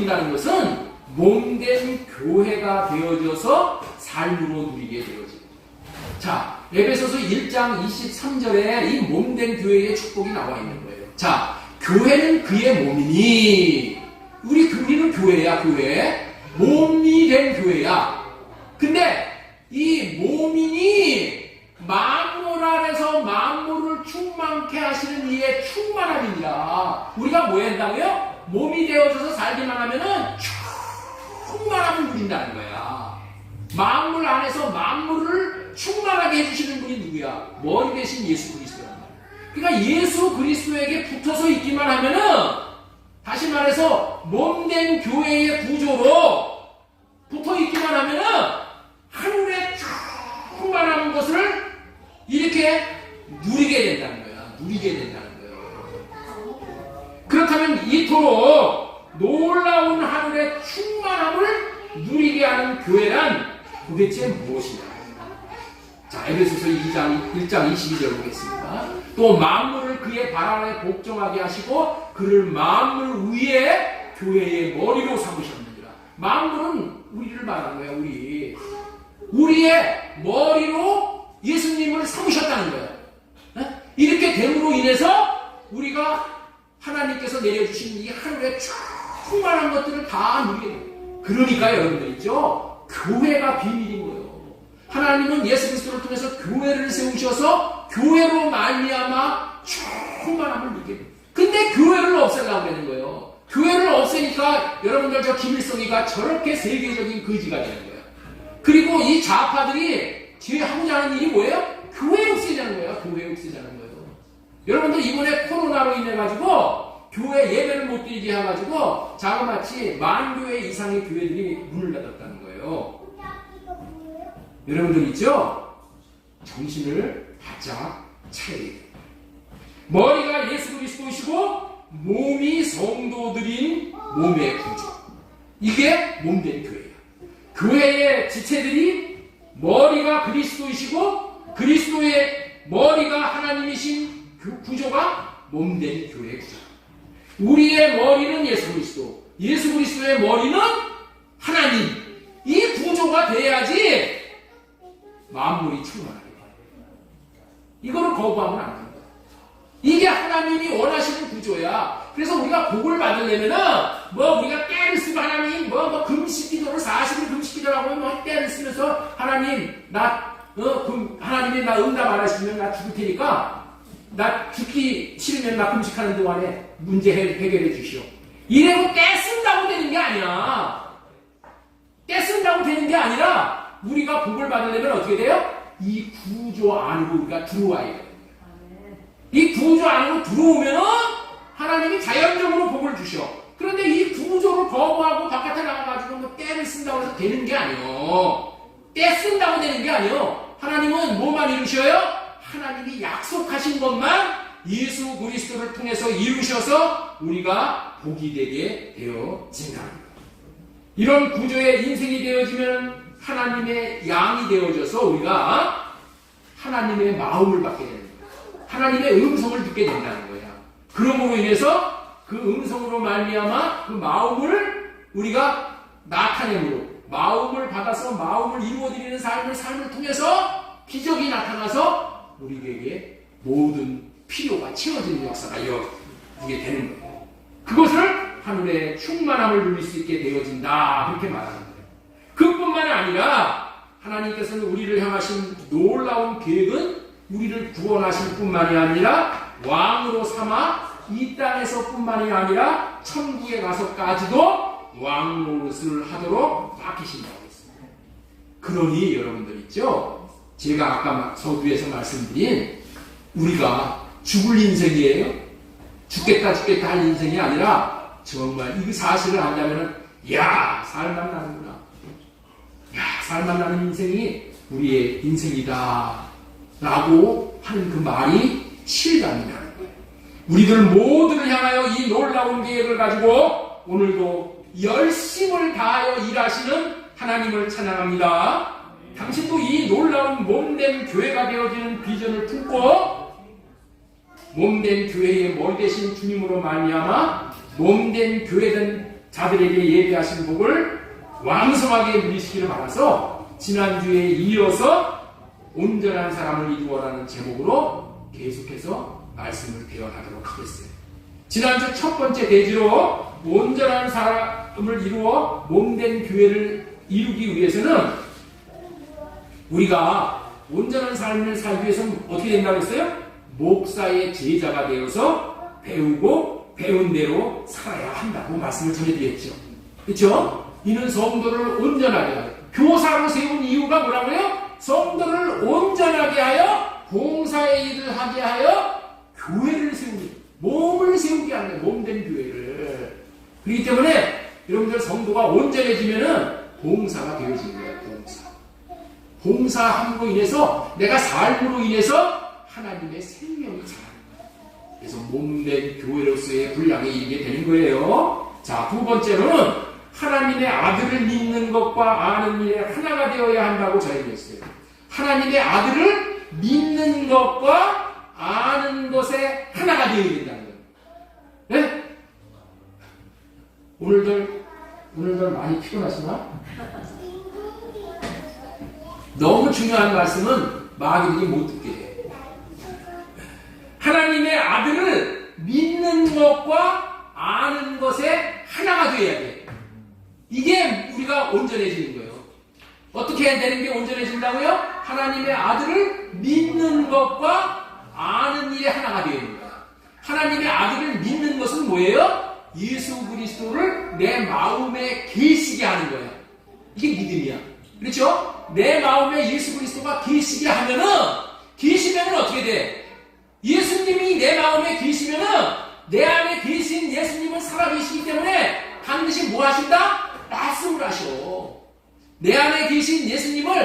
누린다는 것은 몸된 교회가 되어져서 삶으로 누리게 되어집니다. 자, 에베소서 1장 23절에 이 몸된 교회의 축복이 나와 있는 거예요. 자, 교회는 그의 몸이니, 우리는 교회야, 교회. 몸이 된 교회야. 근데 이 몸이니 만물 안에서 만물을 충만케 하시는 이의 충만함이니라. 우리가 뭐 한다고요? 몸이 되어져서 살기만 하면은 충만함을 누린다는 거야. 만물 안에서 만물을 충만하게 해주시는 분이 누구야? 머리 대신 예수 그리스도란 말이야. 그러니까 예수 그리스도에게 붙어서 있기만 하면은, 다시 말해서 몸된 교회의 구조로 붙어 있기만 하면은 하늘의 충만한 것을 이렇게 누리게 된다는 거야. 누리게 된다는 거예요. 그렇다면 이토록 놀라운 하늘의 충만함을 누리게 하는 교회란 도대체 무엇이냐? 자, 에베소서 1장 22절 보겠습니다. 또 만물을 그의 발 아래 복종하게 하시고 그를 만물 위에 교회의 머리로 삼으셨느니라. 만물은 우리를 말하는 거야. 우리의 머리로 예수님을 삼으셨다는 거야. 이렇게 됨으로 인해서 우리가 하나님께서 내려주신 이 하늘의 충만한 것들을 다 누리게 돼요. 그러니까 여러분들 있죠? 교회가 비밀인 거예요. 하나님은 예수 그리스도를 통해서 교회를 세우셔서 교회로 말미암아 충만함을 누리게 돼요. 근데 교회를 없애려고 하는 거예요. 교회를 없애니까 여러분들 저 김일성이가 저렇게 세계적인 거지가 되는 거예요. 그리고 이 좌파들이 뒤에 하고자 하는 일이 뭐예요? 교회 없애자는 거예요. 교회 없애자는 거예요. 여러분들 이번에 코로나로 인해 가지고 교회 예배를 못 드리게 해가지고 자그마치 10,000교회 이상의 교회들이 문을 닫았다는 거예요. 여러분들 있죠? 정신을 바짝 차려야 돼요. 머리가 예수 그리스도이시고 몸이 성도들인 몸의 구조. 이게 몸된 교회예요. 교회의 지체들이 머리가 그리스도이시고 그리스도의 머리가 하나님이신 그 구조가 몸된 교회의 구조. 우리의 머리는 예수 그리스도, 예수 그리스도의 머리는 하나님. 이 구조가 돼야지 만물이 충만하게 돼요. 이거를 거부하면 안 됩니다. 이게 하나님이 원하시는 구조야. 그래서 우리가 복을 받으려면은 우리가 때를 쓰고 하나님 금식 기도를 40일 금식 기도를 하고 때를 쓰면서 하나님 하나님이 나 응답 안 하시면 나 죽을 테니까 나 죽기 싫으면 나 금식하는 동안에 문제 해결해 주시오. 이래고 때 쓴다고 되는 게 아니야. 때 쓴다고 되는 게 아니라 우리가 복을 받으려면 어떻게 돼요? 이 구조 안으로 우리가 들어와야 돼요. 이 구조 안으로 들어오면은 하나님이 자연적으로 복을 주셔. 그런데 이 구조를 거부하고 바깥에 나가가지고 때를 쓴다고 해서 되는 게 아니에요. 때 쓴다고 되는 게 아니에요. 하나님은 뭐만 이루셔요? 하나님이 약속하신 것만 예수 그리스도를 통해서 이루셔서 우리가 복이 되게 되어진다. 이런 구조의 인생이 되어지면 하나님의 양이 되어져서 우리가 하나님의 마음을 받게 되는 거예요. 하나님의 음성을 듣게 된다는 거예요. 그러므로 인해서 그 음성으로 말미암아 그 마음을 우리가 나타내므로 마음을 받아서 마음을 이루어드리는 삶을 통해서 기적이 나타나서 우리에게 모든 필요가 채워지는 역사가 이루어지게 되는 거예요. 그것을 하늘의 충만함을 누릴 수 있게 되어진다. 그렇게 말하는 거예요. 그뿐만 아니라 하나님께서는 우리를 향하신 놀라운 계획은 우리를 구원하실 뿐만이 아니라 왕으로 삼아 이 땅에서 뿐만이 아니라 천국에 가서까지도 왕 노릇을 하도록 맡기신다고 했습니다. 그러니 여러분들 있죠? 제가 아까 서두에서 말씀드린 우리가 죽을 인생이에요. 죽겠다 할 인생이 아니라 정말 이 사실을 안다면 살만 나는구나. 살만 나는 인생이 우리의 인생이다 라고 하는 그 말이 실감이 나는 거예요. 우리들 모두를 향하여 이 놀라운 계획을 가지고 오늘도 열심을 다하여 일하시는 하나님을 찬양합니다. 당신도 이 놀라운 몸된 교회가 되어지는 비전을 품고 몸된 교회의 머리 되신 주님으로 말미암아 몸된 교회된 자들에게 예비하신 복을 왕성하게 누리시기를 바라서 지난주에 이어서 온전한 사람을 이루어라는 제목으로 계속해서 말씀을 배워나가도록 하겠어요. 지난주 첫 번째 대지로 온전한 사람을 이루어 몸된 교회를 이루기 위해서는 우리가 온전한 삶을 살기 위해서는 어떻게 된다고 했어요? 목사의 제자가 되어서 배우고 배운 대로 살아야 한다고 말씀을 전해드렸죠. 그렇죠? 이는 성도를 온전하게 하여 교사로 세운 이유가 뭐라고요? 성도를 온전하게 하여 봉사의 일을 하게 하여 교회를 세우기, 몸을 세우게 하는 몸된 교회를. 그렇기 때문에 여러분들 성도가 온전해지면은 봉사가 되어지는 거예요. 봉사함으로 인해서 내가 삶으로 인해서 하나님의 생명이 자라는 거예요. 그래서 몸된 교회로서의 분량에 이르게 되는 거예요. 자, 두 번째로는 하나님의 아들을 믿는 것과 아는 일에 하나가 되어야 한다고 전해드렸어요. 하나님의 아들을 믿는 것과 아는 것에 하나가 되어야 된다는 거예요. 네? 오늘들 많이 피곤하시나? 너무 중요한 말씀은 마귀들이 못 듣게 해요. 하나님의 아들을 믿는 것과 아는 것에 하나가 되어야 돼요. 이게 우리가 온전해지는 거예요. 어떻게 해야 되는 게 온전해진다고요? 하나님의 아들을 믿는 것과 아는 일에 하나가 되어야 되는 거예요. 하나님의 아들을 믿는 것은 뭐예요? 예수 그리스도를 내 마음에 계시게 하는 거예요. 이게 믿음이야. 그렇죠? 내 마음에 예수 그리스도가 계시게 하면은, 계시면은 어떻게 돼? 예수님이 내 마음에 계시면은 내 안에 계신 예수님은 살아계시기 때문에 반드시 뭐 하신다? 말씀을 하셔. 내 안에 계신 예수님은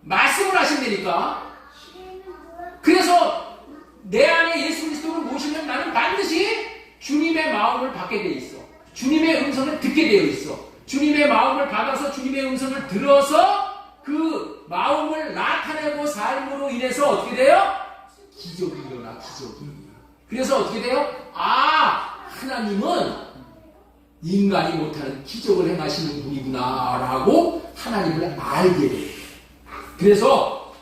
말씀을 하신다니까. 그래서 내 안에 예수 그리스도를 모시면 나는 반드시 주님의 마음을 받게 돼 있어. 주님의 음성을 듣게 되어 있어. 주님의 마음을 받아서 주님의 음성을 들어서 그 마음을 나타내고 삶으로 인해서 어떻게 돼요? 기적이 일어나, 기적이. 그래서 어떻게 돼요? 아, 하나님은 인간이 못하는 기적을 행하시는 분이구나 라고 하나님을 알게 돼요. 그래서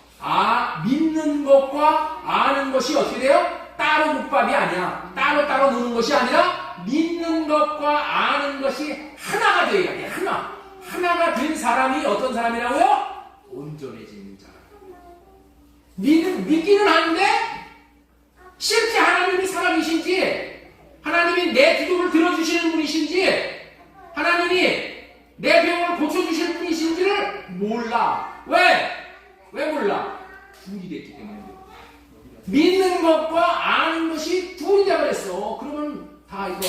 믿는 것과 아는 것이 어떻게 돼요? 따로 국밥이 아니야. 따로 노는 것이 아니라 믿는 것과 아는 것이 하나가 되어야 돼. 하나가 된 사람이 어떤 사람이라고요? 온전해지는 사람. 믿기는 하는데 실제 하나님이 살아계신지, 하나님이 내 기도를 들어주시는 분이신지, 하나님이 내 병을 고쳐주시는 분이신지를 몰라. 왜 몰라? 둘이 됐기 때문에. 믿는 것과 아는 것이 둘이 되어버렸어. 그러면 다 이거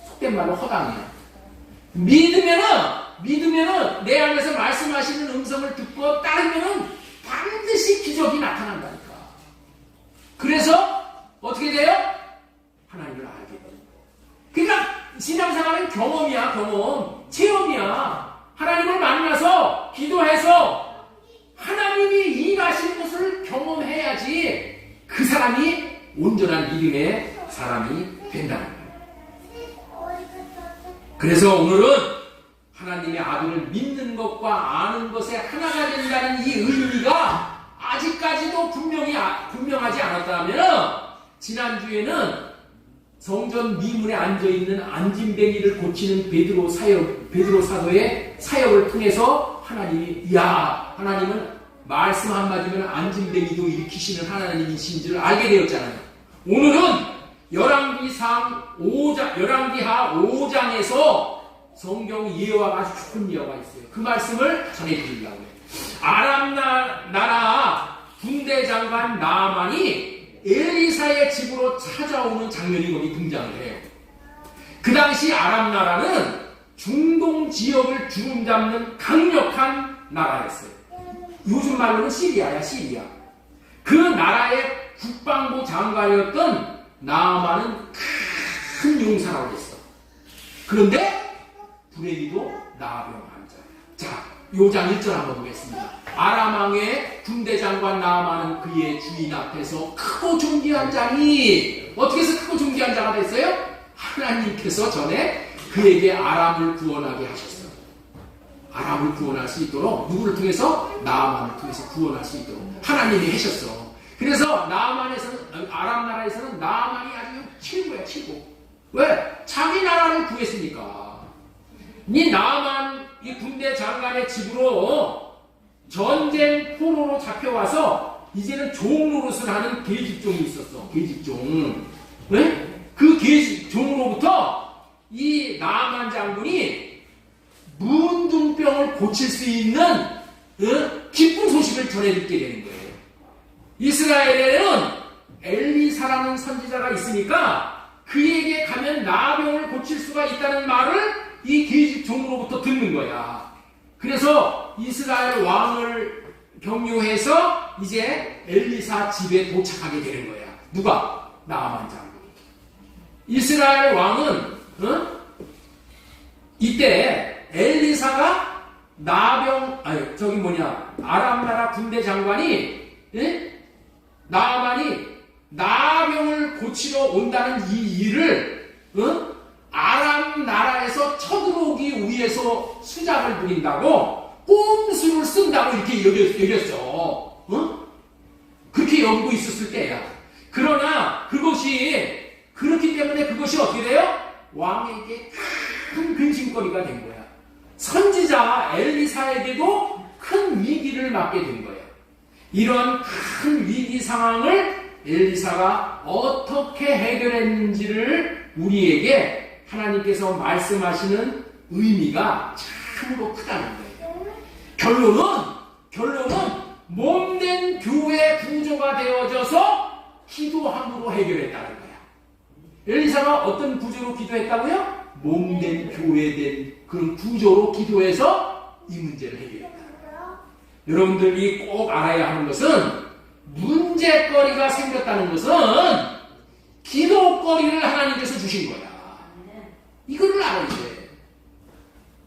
속된 말로 허당이야. 믿으면은 내 안에서 말씀하시는 음성을 듣고 따르면은 반드시 기적이 나타난다니까. 그래서 어떻게 돼요? 하나님을 알게 돼요. 그러니까 신앙생활은 경험이야. 체험이야. 하나님을 만나서 기도해서 하나님이 일하시는 것을 경험해야지 그 사람이 온전한 믿음의 사람이 된다는 거예요. 그래서 오늘은 하나님의 아들을 믿는 것과 아는 것에 하나가 된다는 이 의미가 아직까지도 분명하지 않았다면, 지난주에는 성전 미문에 앉아있는 안진뱅이를 고치는 베드로 사도의 사역을 통해서 하나님은 말씀 한마디면 안진뱅이도 일으키시는 하나님이신 줄 알게 되었잖아요. 오늘은 열왕기하 5장에서 성경 예화가 아주 좋은 예화가 있어요. 그 말씀을 전해드리려고 해요. 아람 나라 군대장관 나아만이 엘리사의 집으로 찾아오는 장면이 거기 등장을 해요. 그 당시 아람 나라는 중동 지역을 주름잡는 강력한 나라였어요. 요즘 말로는 시리아야, 시리아. 그 나라의 국방부 장관이었던 나아만은 큰 용사라고 했어. 그런데 불행히도 나병 환자야. 자, 요장 1절 한번 보겠습니다. 아람 왕의 군대장관 나아만은 그의 주인 앞에서 크고 존귀한 자니, 어떻게 해서 크고 존귀한 자가 됐어요? 하나님께서 전에 그에게 아람을 구원하게 하셨어. 아람을 구원할 수 있도록 누구를 통해서? 나아만을 통해서 구원할 수 있도록 하나님이 하셨어. 그래서 아람 나라에서는 나아만이 아주 최고야, 최고. 왜? 자기 나라를 구했으니까. 이 나아만 이 군대 장관의 집으로 전쟁 포로로 잡혀와서 이제는 종 노릇을 하는 계집종이 있었어. 계집종. 네? 그 계집종으로부터 이 나아만 장군이 문둥병을 고칠 수 있는 기쁜 소식을 전해 듣게 되는 거예요. 이스라엘에는 엘리사라는 선지자가 있으니까 그에게 가면 나병을 고칠 수가 있다는 말을 이 계집종으로부터 듣는 거야. 그래서 이스라엘 왕을 경유해서 이제 엘리사 집에 도착하게 되는 거야. 누가? 나아만 장군이. 이스라엘 왕은 이때 엘리사가 아람 나라 군대 장관이 나아만이 나병을 고치러 온다는 이 일을 아람 나라에서 쳐들어오기 위해서 수작을 부린다고 꼼수를 쓴다고 이렇게 여겼어. 그렇게 여기고 있었을 때야. 그러나 그렇기 때문에 그것이 어떻게 돼요? 왕에게 큰 근심거리가 된 거야. 선지자 엘리사에게도 큰 위기를 맞게 된 거야. 이런 큰 위기 상황을 엘리사가 어떻게 해결했는지를 우리에게 하나님께서 말씀하시는 의미가 참으로 크다는 거예요. 결론은 몸된 교회 구조가 되어져서 기도함으로 해결했다는 거야. 엘리사가 어떤 구조로 기도했다고요? 몸된 교회된 그런 구조로 기도해서 이 문제를 해결했다. 여러분들이 꼭 알아야 하는 것은 문제거리가 생겼다는 것은 기도거리를 하나님께서 주신 거야. 이거를 알아야 돼.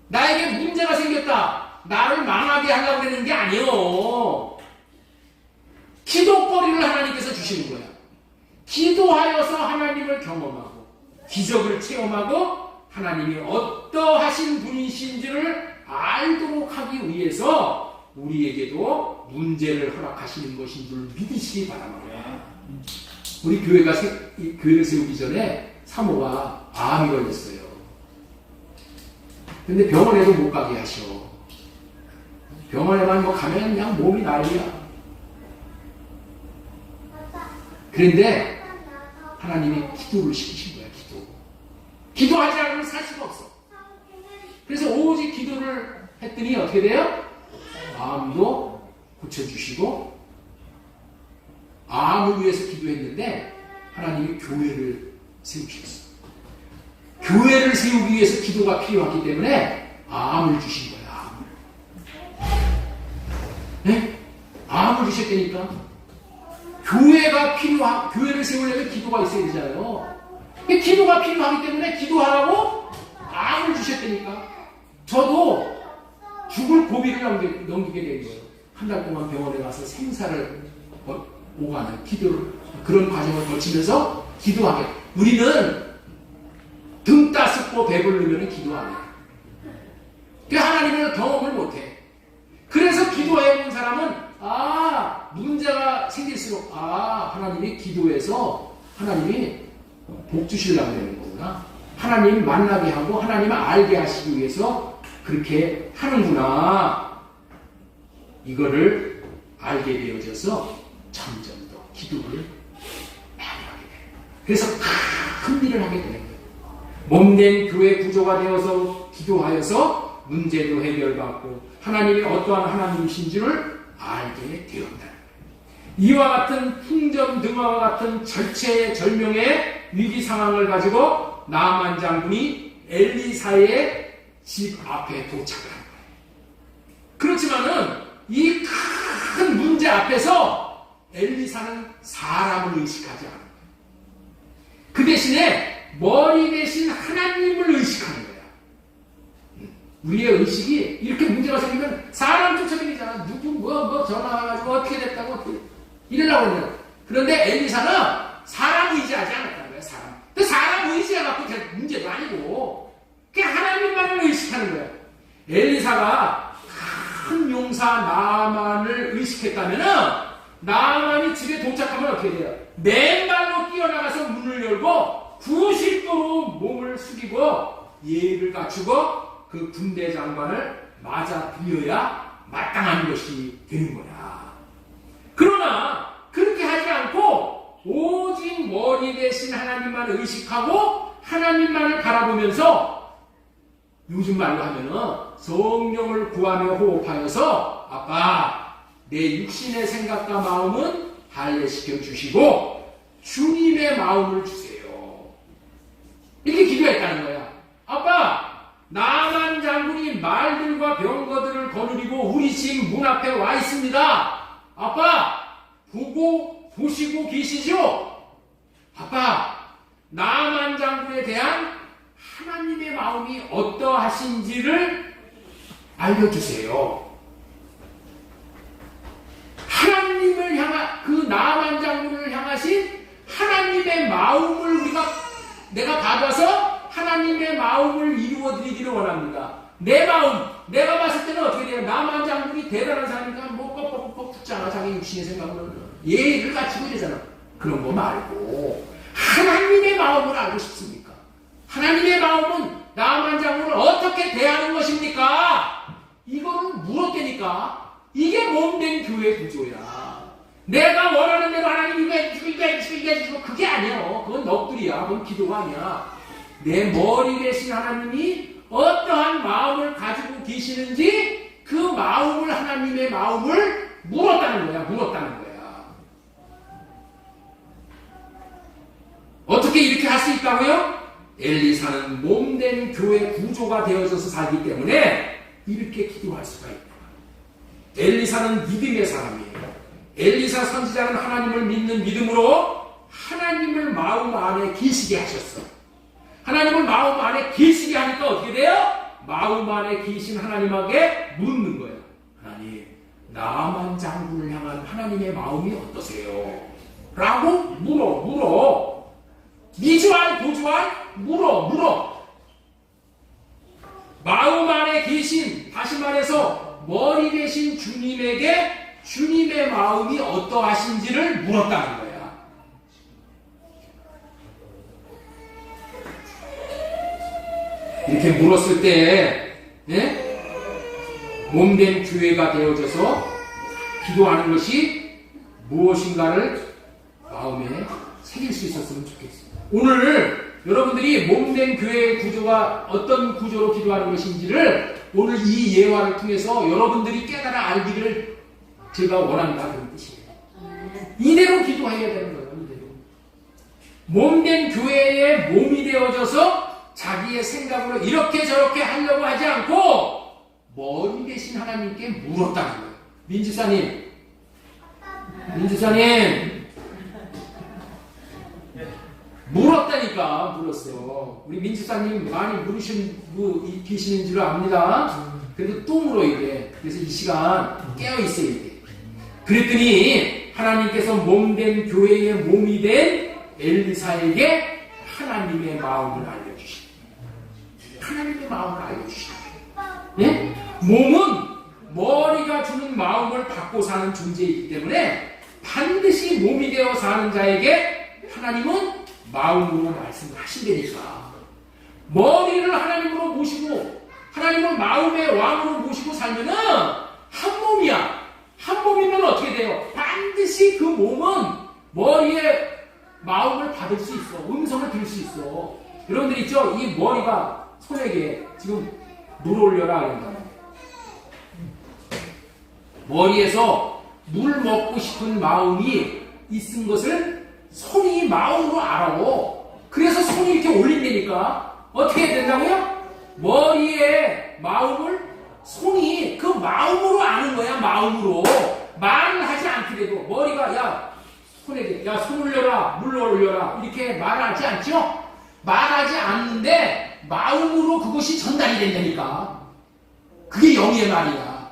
나에게 문제가 생겼다. 나를 망하게 하려고 그러는 게 아니에요. 기도거리를 하나님께서 주시는 거야. 기도하여서 하나님을 경험하고 기적을 체험하고 하나님이 어떠하신 분이신지를 알도록 하기 위해서 우리에게도 문제를 허락하시는 것인 줄 믿으시기 바랍니다. 우리 교회를 세우기 전에 사모가 암이 걸렸어요. 근데 병원에도 못 가게 하셔. 병원에만 가면 그냥 몸이 난리야. 그런데 하나님이 기도를 시키신 거야. 기도하지 않으면 살 수가 없어. 그래서 오직 기도를 했더니 어떻게 돼요? 암도 고쳐주시고 암을 위해서 기도했는데 하나님이 교회를 세우셨어. 교회를 세우기 위해서 기도가 필요하기 때문에 암을 주신 거야. 네? 암을 주셨다니까. 교회를 세우려면 기도가 있어야 되잖아요. 기도가 필요하기 때문에 기도하라고 암을 주셨다니까. 저도 죽을 고비를 넘기게 된 거예요. 한 달 동안 병원에 가서 생사를 오가는 그런 과정을 거치면서 기도하게. 우리는 등 따숩고 배부르면 기도 안 해. 하나님을 경험을 못 해. 그래서 기도해본 사람은 문제가 생길수록 하나님이 기도해서 하나님이 복 주시려고 하는 거구나. 하나님 만나게 하고 하나님을 알게 하시기 위해서 그렇게 하는구나. 이거를 알게 되어져서 점점 더 기도를 많이 하게 돼요. 그래서 큰 일을 하게 되는 거예요. 몸된 교회 구조가 되어서 기도하여서 문제도 해결받고 하나님이 어떠한 하나님이신지를 알게 되었다. 이와 같은 풍전 등화와 같은 절체절명의 위기 상황을 가지고 나아만 장군이 엘리사의 집 앞에 도착을 한 거예요. 그렇지만은 이 큰 문제 앞에서 엘리사는 사람을 의식하지 않은 거예요. 그 대신에 머리 대신 하나님을 의식하는 거야. 우리의 의식이 이렇게 문제가 생기면 사람 쫓아다니잖아. 누구 뭐 전화와가지고 어떻게 됐다고 어떻게 이러려고 그러잖아. 그런데 엘리사는 사람 의지하지 않았다는 거야. 근데 사람 의지해갖고 될 문제도 아니고 의식하는 거예요. 엘리사가 큰 용사 나만을 의식했다면은 나만이 집에 도착하면 어떻게 돼요? 맨발로 뛰어나가서 문을 열고 90도로 몸을 숙이고 예의를 갖추고 그 군대 장관을 맞아 들려야 마땅한 것이 되는 거야. 그러나 그렇게 하지 않고 오직 머리 대신 하나님만 의식하고 하나님만을 바라보면서 요즘 말로 하면은 성령을 구하며 호흡하여서 아빠 내 육신의 생각과 마음은 할례시켜 주시고 주님의 마음을 주세요. 이렇게 기도했다는 거야. 아빠 나만 장군이 말들과 병거들을 거느리고 우리 집 문 앞에 와 있습니다. 아빠 보시고 계시죠? 아빠 나만 장군에 대한 하나님의 마음이 어떠하신지를 알려주세요. 하나님을 향한 그 나만 장군을 향하신 하나님의 마음을 내가 받아서 하나님의 마음을 이루어드리기를 원합니다. 내 마음, 내가 봤을 때는 어떻게 돼요? 나만 장군이 대단한 사람이니까 뭐 뻑뻑뻑 붙잖아. 자기 육신의 생각으로는 예의를 갖추고 이러잖아. 그런 거 말고 하나님의 마음을 알고 싶습니까? 하나님의 마음은 나만 장군을 어떻게 대하는 것입니까? 이거는 물었다니까. 이게 몸된 교회 구조야. 내가 원하는 대로 하나님 이거 해주시고 그게 아니야. 그건 넋두리야. 그건 기도가 아니야. 내 머리 대신 하나님이 어떠한 마음을 가지고 계시는지 그 마음을 하나님의 마음을 물었다는 거야. 어떻게 이렇게 할 수 있다고요? 엘리사는 몸된 교회 구조가 되어져서 살기 때문에 이렇게 기도할 수가 있다. 엘리사는 믿음의 사람이에요. 엘리사 선지자는 하나님을 믿는 믿음으로 하나님을 마음 안에 계시게 하셨어. 하나님을 마음 안에 계시게 하니까 어떻게 돼요? 마음 안에 계신 하나님에게 묻는 거예요. 하나님, 나만 장군을 향한 하나님의 마음이 어떠세요? 라고 물어. 미주알, 도주알, 물어. 마음 안에 계신, 다시 말해서 머리 대신 주님에게 주님의 마음이 어떠하신지를 물었다는 거야. 이렇게 물었을 때 몸된 교회가 되어져서 기도하는 것이 무엇인가를 마음에 새길 수 있었으면 좋겠습니다. 오늘 여러분들이 몸된 교회의 구조가 어떤 구조로 기도하는 것인지를 오늘 이 예화를 통해서 여러분들이 깨달아 알기를 제가 원한다 그런 뜻이에요. 이대로 기도해야 되는 거예요. 이대로. 몸된 교회의 몸이 되어져서 자기의 생각으로 이렇게 저렇게 하려고 하지 않고 머리 대신 하나님께 물었다는 거예요. 민주사님 물었어요. 우리 민주사님 많이 물으신 분 계시는 줄 압니다. 그래도 또 물어야 돼. 그래서 이 시간 깨어 있어야 돼. 그랬더니 하나님께서 몸된 교회의 몸이 된 엘리사에게 하나님의 마음을 알려주시다. 하나님의 마음을 알려주시다. 예? 몸은 머리가 주는 마음을 받고 사는 존재이기 때문에 반드시 몸이 되어 사는 자에게 하나님은 마음으로 말씀을 하신다니까. 머리를 하나님으로 모시고 하나님을 마음의 왕으로 모시고 살면은 한 몸이야. 한 몸이면 어떻게 돼요? 반드시 그 몸은 머리에 마음을 받을 수 있어. 음성을 들을 수 있어. 여러분들 있죠? 이 머리가 손에게 지금 물 올려라 그런다. 머리에서 물 먹고 싶은 마음이 있은 것을 손이 마음으로 알아. 그래서 손이 이렇게 올린다니까. 어떻게 해야 된다고요? 머리에 마음을 손이 그 마음으로 아는 거야. 마음으로. 말을 하지 않더라도 머리가 야 손에게 야 손 올려라 물 올려라 이렇게 말하지 않죠? 말하지 않는데 마음으로 그것이 전달이 된다니까. 그게 영의 말이야.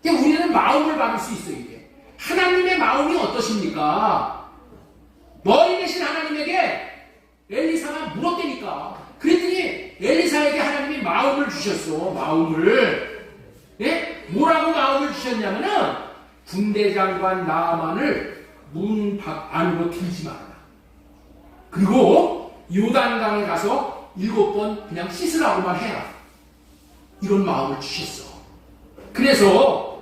그러니까 우리는 마음을 받을 수 있어요. 이게 하나님의 마음이 어떠십니까? 머리 대신 하나님에게 엘리사가 물었다니까. 그랬더니 엘리사에게 하나님이 마음 마음을 주셨어. 마음을. 예? 뭐라고 마음을 주셨냐면은 군대장관 나아만을 문 밖 안으로 들지 말아라. 그리고 요단강에 가서 7번 그냥 씻으라고만 해라. 이런 마음을 주셨어. 그래서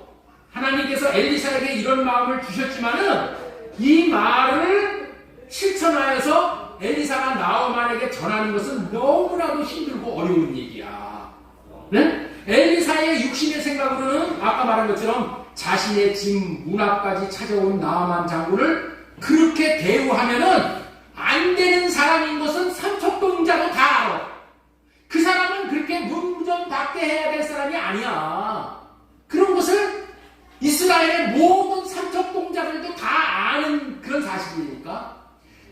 하나님께서 엘리사에게 이런 마음을 주셨지만은 이 말을 실천하여서 엘리사가 나아만에게 전하는 것은 너무나도 힘들고 어려운 얘기야. 네? 엘리사의 육신의 생각으로는 아까 말한 것처럼 자신의 집 문 앞까지 찾아온 나아만 장군을 그렇게 대우하면은 안 되는 사람인 것은 삼척동자도 다 알아. 그 사람은 그렇게 문전 받게 해야 될 사람이 아니야. 그런 것을 이스라엘의 모든 삼척동자들도 다 아는 그런 사실이니까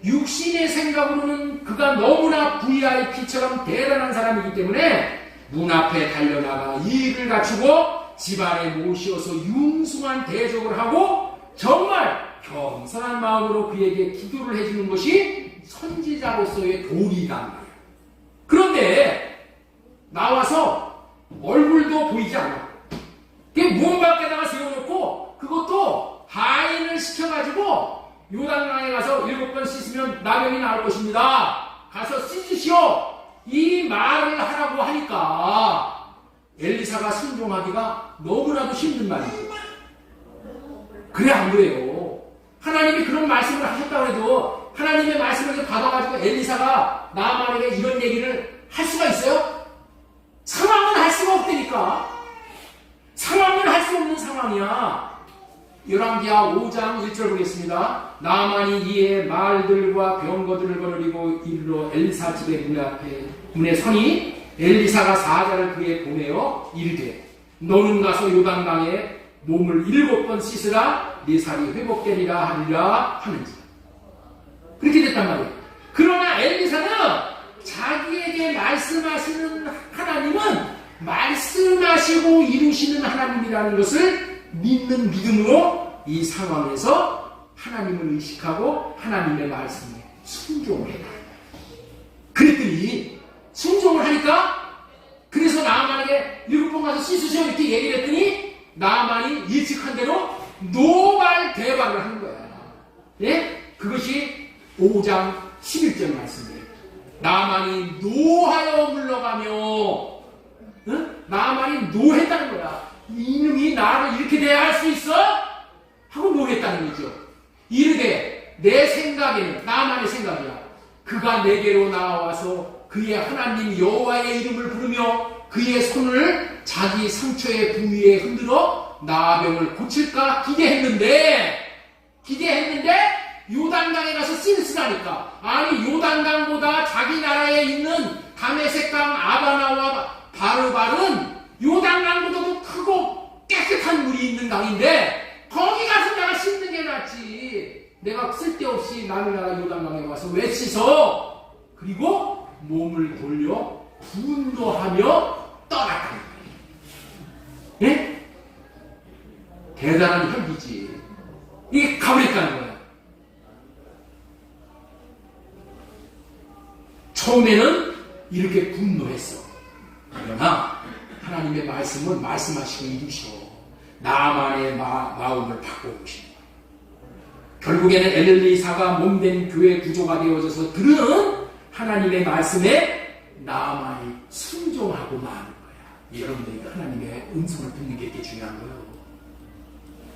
육신의 생각으로는 그가 너무나 VIP처럼 대단한 사람이기 때문에 문 앞에 달려나가 일을 갖추고 집안에 모시어서 융숭한 대접을 하고 정말 겸손한 마음으로 그에게 기도를 해주는 것이 선지자로서의 도리란 말이야. 그런데 나와서 얼굴도 보이지 않아. 문 밖에다가 세워놓고 그것도 하인을 시켜가지고 요단강에 가서 7번 씻으면 나병이 나올 것입니다. 가서 씻으시오. 이 말을 하라고 하니까 엘리사가 순종하기가 너무나도 힘든 말이죠. 그래 안 그래요? 하나님이 그런 말씀을 하셨다고 해도 하나님의 말씀을 받아가지고 엘리사가 나아만에게 이런 얘기를 할 수가 있어요? 상황은 할 수가 없다니까. 상황은 할 수 없는 상황이야. 열왕기하 5장 1절 보겠습니다. 나아만이 이에 말들과 병거들을 거느리고 이르러 엘리사 집의 문에 서니 엘리사가 사자를 그에 보내어 이르되 너는 가서 요단강에 몸을 7번 씻으라 네 살이 회복되리라 하리라 하는지. 그렇게 됐단 말이에요. 그러나 엘리사는 자기에게 말씀하시는 하나님은 말씀하시고 이루시는 하나님이라는 것을 믿는 믿음으로 이 상황에서 하나님을 의식하고 하나님의 말씀에 순종을 해라. 그랬더니 순종을 하니까 그래서 나아만에게 7번 가서 씻으셔 이렇게 얘기를 했더니 나아만이 예측한 대로 노발대발을 하는 거야. 예? 그것이 5장 11절 말씀이에요. 나아만이 노하여 물러가며 응? 나아만이 노했다는 거야. 이놈이 나를 이렇게 대할 수 있어? 하고 노했다는 거죠. 이르되 내 생각에는 나아만의 생각이야. 그가 내게로 나와서 그의 하나님 여호와의 이름을 부르며 그의 손을 자기 상처의 부위에 흔들어 나병을 고칠까 기대했는데 요단강에 가서 씻으라니까. 아니 요단강보다 자기 나라에 있는 다메섹강 아바나와 바르발은 요단강보다도 크고 깨끗한 물이 있는 강인데 거기 가서 내가 씻는 게 낫지. 내가 쓸데없이 남의 나라 요단강에 와서 왜 씻어? 그리고 몸을 돌려 분노하며 떠났다는 거예요. 예? 대단한 혈기지. 이게 가버렸다는 거예요. 처음에는 이렇게 분노했어. 그러나 하나님의 말씀은 말씀하시고 이루셔. 나만의 마음을 바꿔오신 거예요. 결국에는 엘리사가 몸된 교회 구조가 되어져서 들은 하나님의 말씀에 나만이 순종하고 마는 거야. 여러분들이 하나님의 음성을 듣는 게 이렇게 중요한 거예요.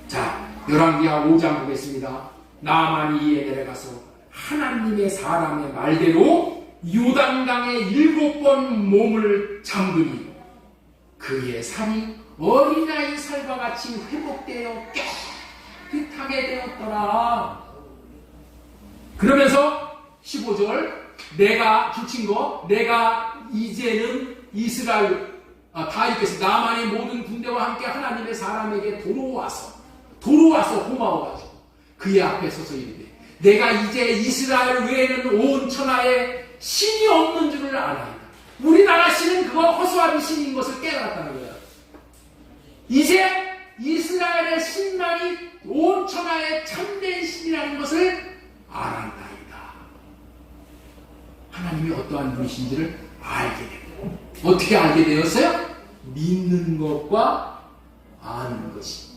자, 열왕기하 5장 보겠습니다. 나만이 이에 내려가서 하나님의 사람의 말대로 요단강에 7번 몸을 잠그니 그의 살이 어린아이 살과 같이 회복되어 깨끗하게 되었더라. 그러면서 15절 내가 주친 거 내가 이제는 이스라엘 다 읽겠습니다. 나만의 모든 군대와 함께 하나님의 사람에게 도로와서 고마워가지고 그의 앞에 서서 이르되 내가 이제 이스라엘 외에는 온 천하에 신이 없는 줄을 알아요. 우리나라 신은 그거 허수아비 신인 것을 깨달았다는 거예요. 이제 이스라엘의 신만이 온 천하의 참된 신이라는 것을 알았나이다. 하나님이 어떠한 분이신지를 알게 됩니다. 어떻게 알게 되었어요? 믿는 것과 아는 것이.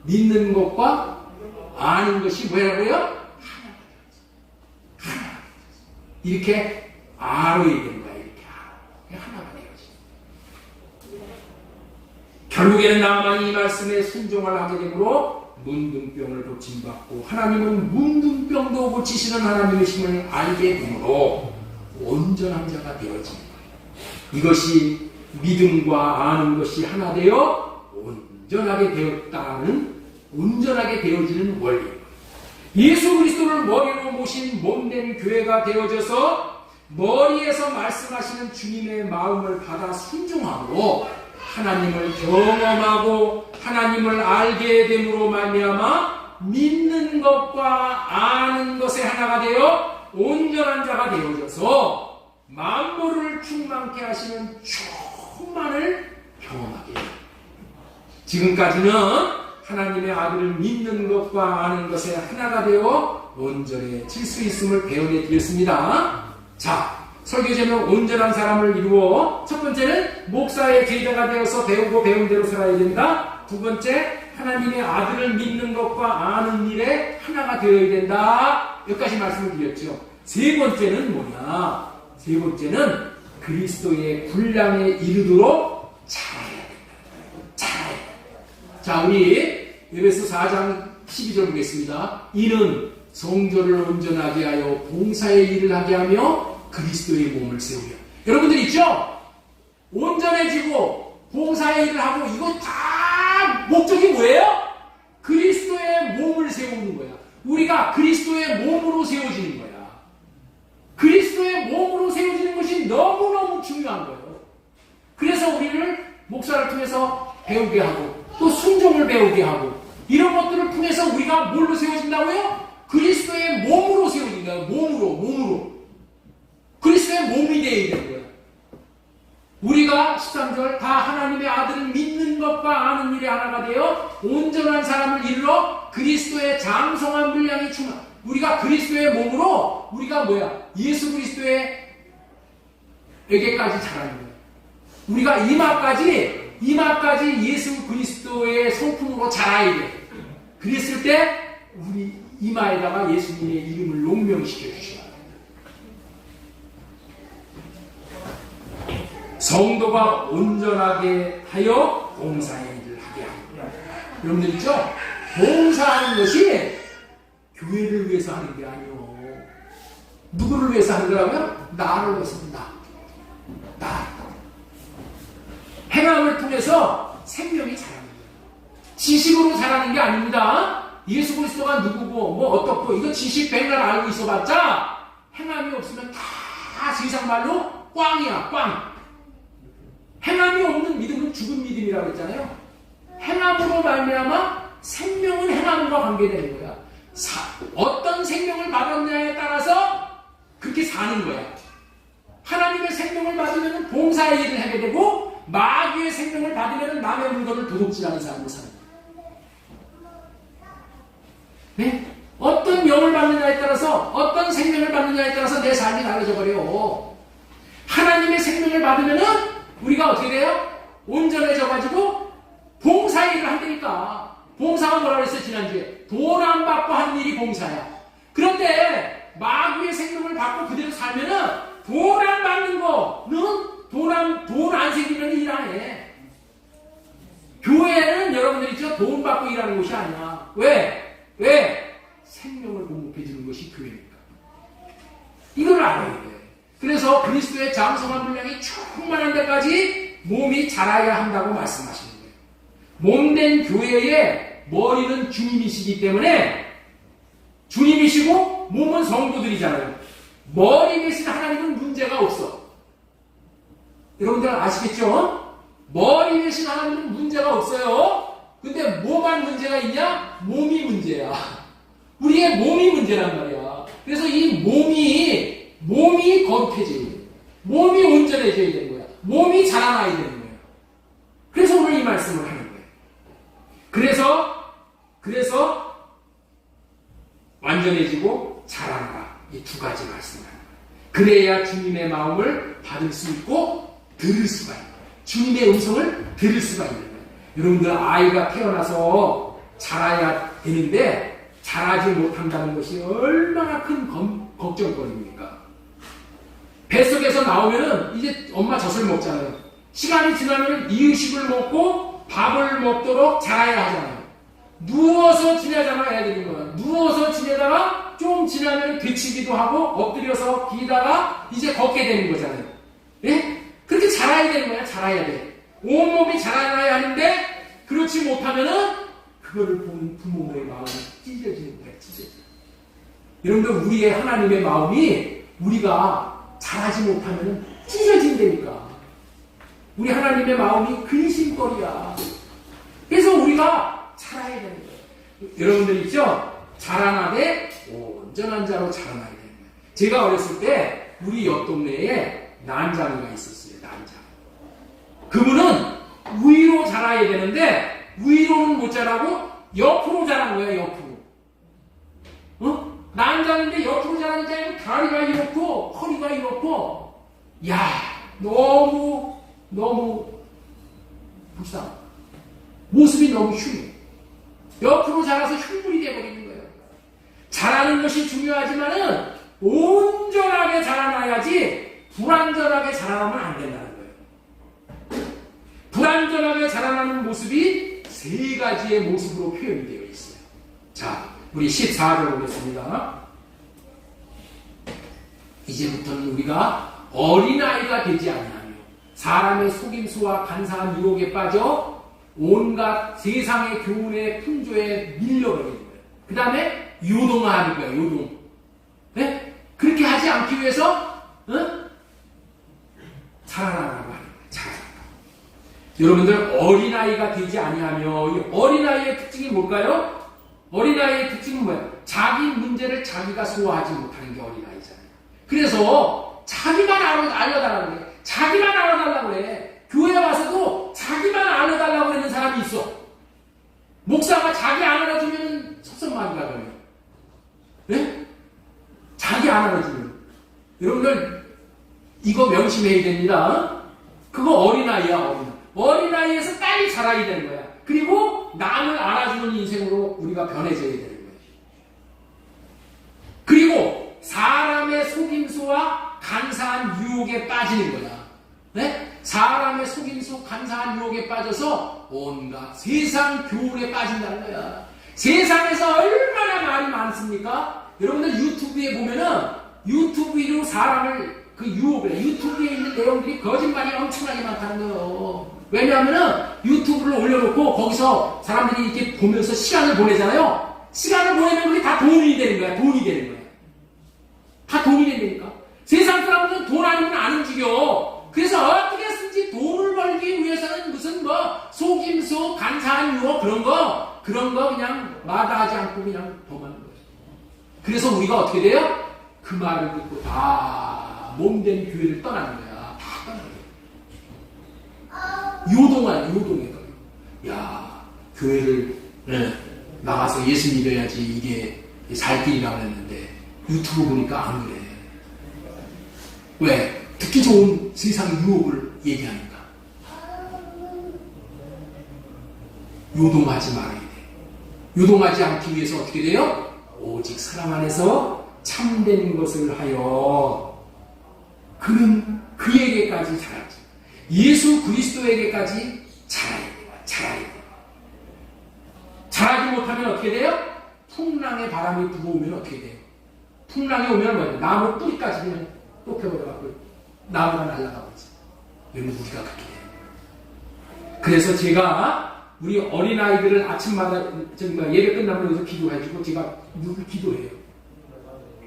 믿는 것과 아는 것이 뭐라고요? 하나. 이렇게 알아야 되는 거야. 이렇게 알아. 하나가 되어지. 결국에는 나만이 이 말씀에 순종을 하게 되므로 문둥병을 고침받고 하나님은 문둥병도 고치시는 하나님이심을 알게 되므로 온전한 자가 되어지는 거예요. 이것이 믿음과 아는 것이 하나 되어 온전하게 되어지는 원리입니다. 예수 그리스도를 머리로 모신 몸된 교회가 되어져서 머리에서 말씀하시는 주님의 마음을 받아 순종함으로 하나님을 경험하고 하나님을 알게 됨으로 말미암아 믿는 것과 아는 것에 하나가 되어 온전한 자가 되어져서 만물을 충만케 하시는 충만을 경험하게 됩니다. 지금까지는 하나님의 아들을 믿는 것과 아는 것에 하나가 되어 온전해질 수 있음을 배워내 드렸습니다. 자, 설교제는 온전한 사람을 이루어 첫 번째는 목사의 제자가 되어서 배우고 배운 대로 살아야 된다. 두 번째, 하나님의 아들을 믿는 것과 아는 일에 하나가 되어야 된다. 여기까지 말씀을 드렸죠. 세 번째는 뭐냐? 세 번째는 그리스도의 분량에 이르도록 자라야 된다. 자, 우리 에베소 4장 12절 보겠습니다. 이는 성전을 온전하게 하여 봉사의 일을 하게 하며 그리스도의 몸을 세우려. 여러분들 있죠? 온전해지고 봉사의 일을 하고 이거 다 목적이 뭐예요? 그리스도의 몸을 세우는 거야. 우리가 그리스도의 몸으로 세워지는 거야. 그리스도의 몸으로 세워지는 것이 너무너무 중요한 거예요. 그래서 우리를 목사를 통해서 배우게 하고 또 순종을 배우게 하고 이런 것들을 통해서 우리가 뭘로 세워진다고요? 그리스도의 몸으로 세워진다. 몸으로. 그리스도의 몸이 되어야 되는 거예요. 우리가 13절 다 하나님의 아들을 믿는 것과 아는 일에 하나가 되어 온전한 사람을 이르러 그리스도의 장성한 분량이 충만. 우리가 그리스도의 몸으로 우리가 예수 그리스도에게까지 자라는 거예요. 우리가 이마까지 예수 그리스도의 성품으로 자라야 돼. 그랬을 때 우리 이마에다가 예수님의 이름을 용명시켜 주시면 성도가 온전하게 하여 봉사의 일을 하게 합니다. 여러분들 있죠? 봉사하는 것이 교회를 위해서 하는 게 아니요. 누구를 위해서 하는 거라고요? 나를 위해서입니다. 나. 행함을 통해서 생명이 자라는 거예요. 지식으로 자라는 게 아닙니다. 예수 그리스도가 누구고 어떻고 이거 지식 백날 알고 있어봤자 행함이 없으면 다 세상 말로 꽝이야. 꽝. 행함이 없는 믿음은 죽은 믿음이라고 했잖아요. 행함으로 말미암아 생명은 행함과 관계되는 거야. 어떤 생명을 받았냐에 따라서 그렇게 사는 거야. 하나님의 생명을 받으면 봉사의 일을 하게 되고 마귀의 생명을 받으면 남의 물건을 도둑질하는 사람으로 사는 거야. 네? 어떤 영을 받느냐에 따라서 어떤 생명을 받느냐에 따라서 내 삶이 달라져 버려. 하나님의 생명을 받으면은 우리가 어떻게 돼요? 온전해져가지고 봉사 일을 한다니까. 봉사가 뭐라고 했어요? 지난주에 돈 안 받고 하는 일이 봉사야. 그런데 마귀의 생명을 받고 그대로 살면은 돈 안 받는 거는 돈 안 생기면 일 안 해. 교회는 여러분들 있죠? 돈 받고 일하는 곳이 아니야. 왜? 생명을 공급해 주는 것이 교회니까. 이걸 알아야 돼. 그래서 그리스도의 장성한 분량이 충만한 데까지 몸이 자라야 한다고 말씀하시는 거예요. 몸된 교회의 머리는 주님이시기 때문에 주님이시고 몸은 성도들이잖아요. 머리 대신 하나님은 문제가 없어. 여러분들 아시겠죠? 머리 대신 하나님은 문제가 없어요. 근데 뭐만 문제가 있냐? 몸이 문제야. 우리의 몸이 문제란 말이야. 그래서 이 몸이 거룩해져야 돼요. 몸이 온전해져야 되는 거야. 몸이 자라나야 되는 거예요. 그래서 오늘 이 말씀을 하는 거예요. 그래서 완전해지고 자라나라. 이 두 가지 말씀을 하는 거예요. 그래야 주님의 마음을 받을 수 있고 들을 수가 있는 거예요. 주님의 음성을 들을 수가 있는 거예요. 여러분들 아이가 태어나서 자라야 되는데 자라지 못한다는 것이 얼마나 큰 걱정거리입니까? 뱃속에서 나오면은 이제 엄마 젖을 먹잖아요. 시간이 지나면 이유식을 먹고 밥을 먹도록 자라야 하잖아요. 누워서 지내잖아, 애들이 뭐. 누워서 지내다가 좀 지나면 되치기도 하고 엎드려서 기다가 이제 걷게 되는 거잖아요. 예? 그렇게 자라야 되는 거야, 자라야 돼. 온몸이 자라나야 하는데 그렇지 못하면은 그거를 보는 부모의 마음이 찢어지는 거야, 찢어져. 여러분들, 우리의 하나님의 마음이 우리가 자라지 못하면은 찢어진다니까. 우리 하나님의 마음이 근심거리야. 그래서 우리가 자라야 되는 거예요. 여러분들 있죠? 자라나되 온전한 자로 자라나야 되는 거예요. 제가 어렸을 때 우리 옆 동네에 난장이가 있었어요. 난장. 그분은 위로 자라야 되는데 위로는 못 자라고 옆으로 자란 거예요. 옆으로. 어? 난장인데 옆으로 자라니까 다리가 이렇고 허리가 이렇고, 야, 너무 불쌍. 모습이 너무 흉해. 옆으로 자라서 흉물이 돼버리는 거예요. 자라는 것이 중요하지만은 온전하게 자라나야지 불완전하게 자라나면 안 된다는 거예요. 불완전하게 자라나는 모습이 세 가지의 모습으로 표현이 되어 있어요. 자, 우리 14절 보겠습니다. 이제부터는 우리가 어린아이가 되지 아니하며 사람의 속임수와 간사한 유혹에 빠져 온갖 세상의 교훈의 풍조에 밀려버리는 거예요. 그 다음에 요동하는 거예요. 요동. 네? 그렇게 하지 않기 위해서 자라나라고 하는 거예요. 자라나라. 여러분들, 어린아이가 되지 아니하며, 이 어린아이의 특징이 뭘까요? 어린아이의 특징은 뭐예요? 자기 문제를 자기가 소화하지 못하는 게 어린아이잖아요. 그래서 자기만 알려달라고 그래. 자기만 알아달라고 그래. 교회에 와서도 자기만 알아달라고 그러는 사람이 있어. 목사가 자기 안 알아주면 속상하니까 그러면. 네? 자기 안 알아주면. 여러분들, 이거 명심해야 됩니다. 그거 어린아이야, 어린아이. 어린아이에서 빨리 자라야 되는 거야. 그리고 남을 알아주는 인생으로 우리가 변해져야 되는 거예요. 그리고 사람의 속임수와 간사한 유혹에 빠지는 거야. 네? 사람의 속임수, 간사한 유혹에 빠져서 온갖 세상 교훈에 빠진다는 거야. 세상에서 얼마나 말이 많습니까? 여러분들 유튜브에 보면은 유튜브로 사람을 그 유혹을 해. 유튜브에 있는 내용들이 거짓말이 엄청나게 많다는 거예요. 왜냐하면은 유튜브를 올려놓고 거기서 사람들이 이렇게 보면서 시간을 보내잖아요. 시간을 보내면 그게 다 돈이 되는 거야. 돈이 되는 거야. 다 돈이 된다니까. 세상 사람들은 돈 아니면 안 움직여. 그래서 어떻게 쓰지 돈을 벌기 위해서는 무슨 뭐 속임수, 간사한 유혹 그런 거 그냥 마다하지 않고 그냥 범하는 거죠. 그래서 우리가 어떻게 돼요? 그 말을 듣고 다 몸된 교회를 떠나는 거야. 다 떠나는 거야. 요동해. 야, 교회를 나가서 예수 믿어야지 이게 살 길이라고 했는데 유튜브 보니까 안 그래. 왜? 듣기 좋은 세상 유혹을 얘기하니까. 요동하지 말아야 돼. 요동하지 않기 위해서 어떻게 돼요? 오직 사랑 안에서 참된 것을 하여 그에게까지 자라지. 예수 그리스도에게까지 자라야 돼. 자라지 못하면 어떻게 돼요? 풍랑의 바람이 불어오면 어떻게 돼요? 풍랑이 오면 뭐예요? 나무 뿌리까지 그냥 뽑혀버려갖고 나무가 날아가고 있어요. 여러분, 우리가 그렇게 돼요. 그래서 제가 우리 어린아이들을 아침마다 예배 끝나면 여기서 기도해주고 제가 누굴 기도해요.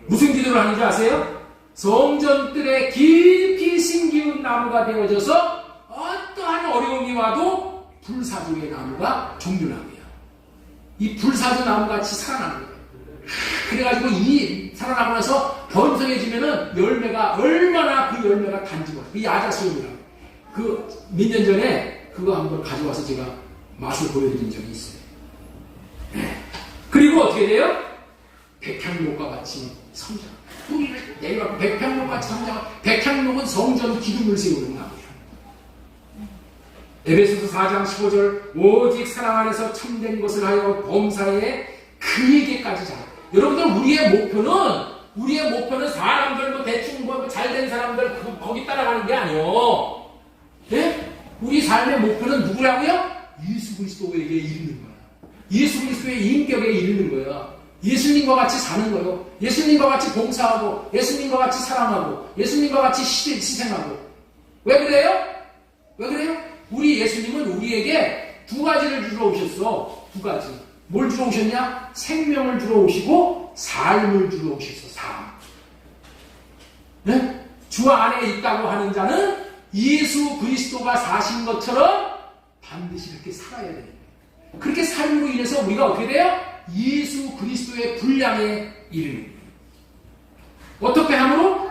무슨 기도를 하는지 아세요? 성전뜰에 깊이 심기운 나무가 되어져서 어떠한 어려움이 와도 불사조의 나무가 종균하게요. 이 불사조 나무같이 살아나는 거예요. 그래가지고 이 살아나고 나서 번성해지면은 열매가 얼마나 그 열매가 단지고 그 야자수염이라고 그 몇 년 전에 그거 한번 가져와서 제가 맛을 보여드린 적이 있어요. 그리고 어떻게 돼요? 백향목과 같이 성장. 뿌리를 내려가고 백향목같이 성장. 백향목은 성전 기둥을 세우는 나무야. 에베소서 4장 15절 오직 사랑 안에서 참된 것을 하여 범사에 그에게까지 자라. 여러분들 우리의 목표는 사람들 뭐 대충 뭐 잘된 사람들 거기 따라가는 게 아니요. 예? 우리 삶의 목표는 누구라고요? 예수 그리스도에게 이르는 거야. 예수 그리스도의 인격에 이르는 거야. 예수님과 같이 사는 거예요. 예수님과 같이 봉사하고 예수님과 같이 사랑하고 예수님과 같이 희생하고. 왜 그래요? 왜 그래요? 우리 예수님은 우리에게 두 가지를 주러 오셨어. 두 가지. 뭘 주러 오셨냐? 생명을 주러 오시고 삶을 주러 오셨어. 삶. 네? 주 안에 있다고 하는 자는 예수 그리스도가 사신 것처럼 반드시 그렇게 살아야 돼요. 그렇게 삶으로 인해서 우리가 어떻게 돼요? 예수 그리스도의 분량에 이르는 거예요. 어떻게 함으로?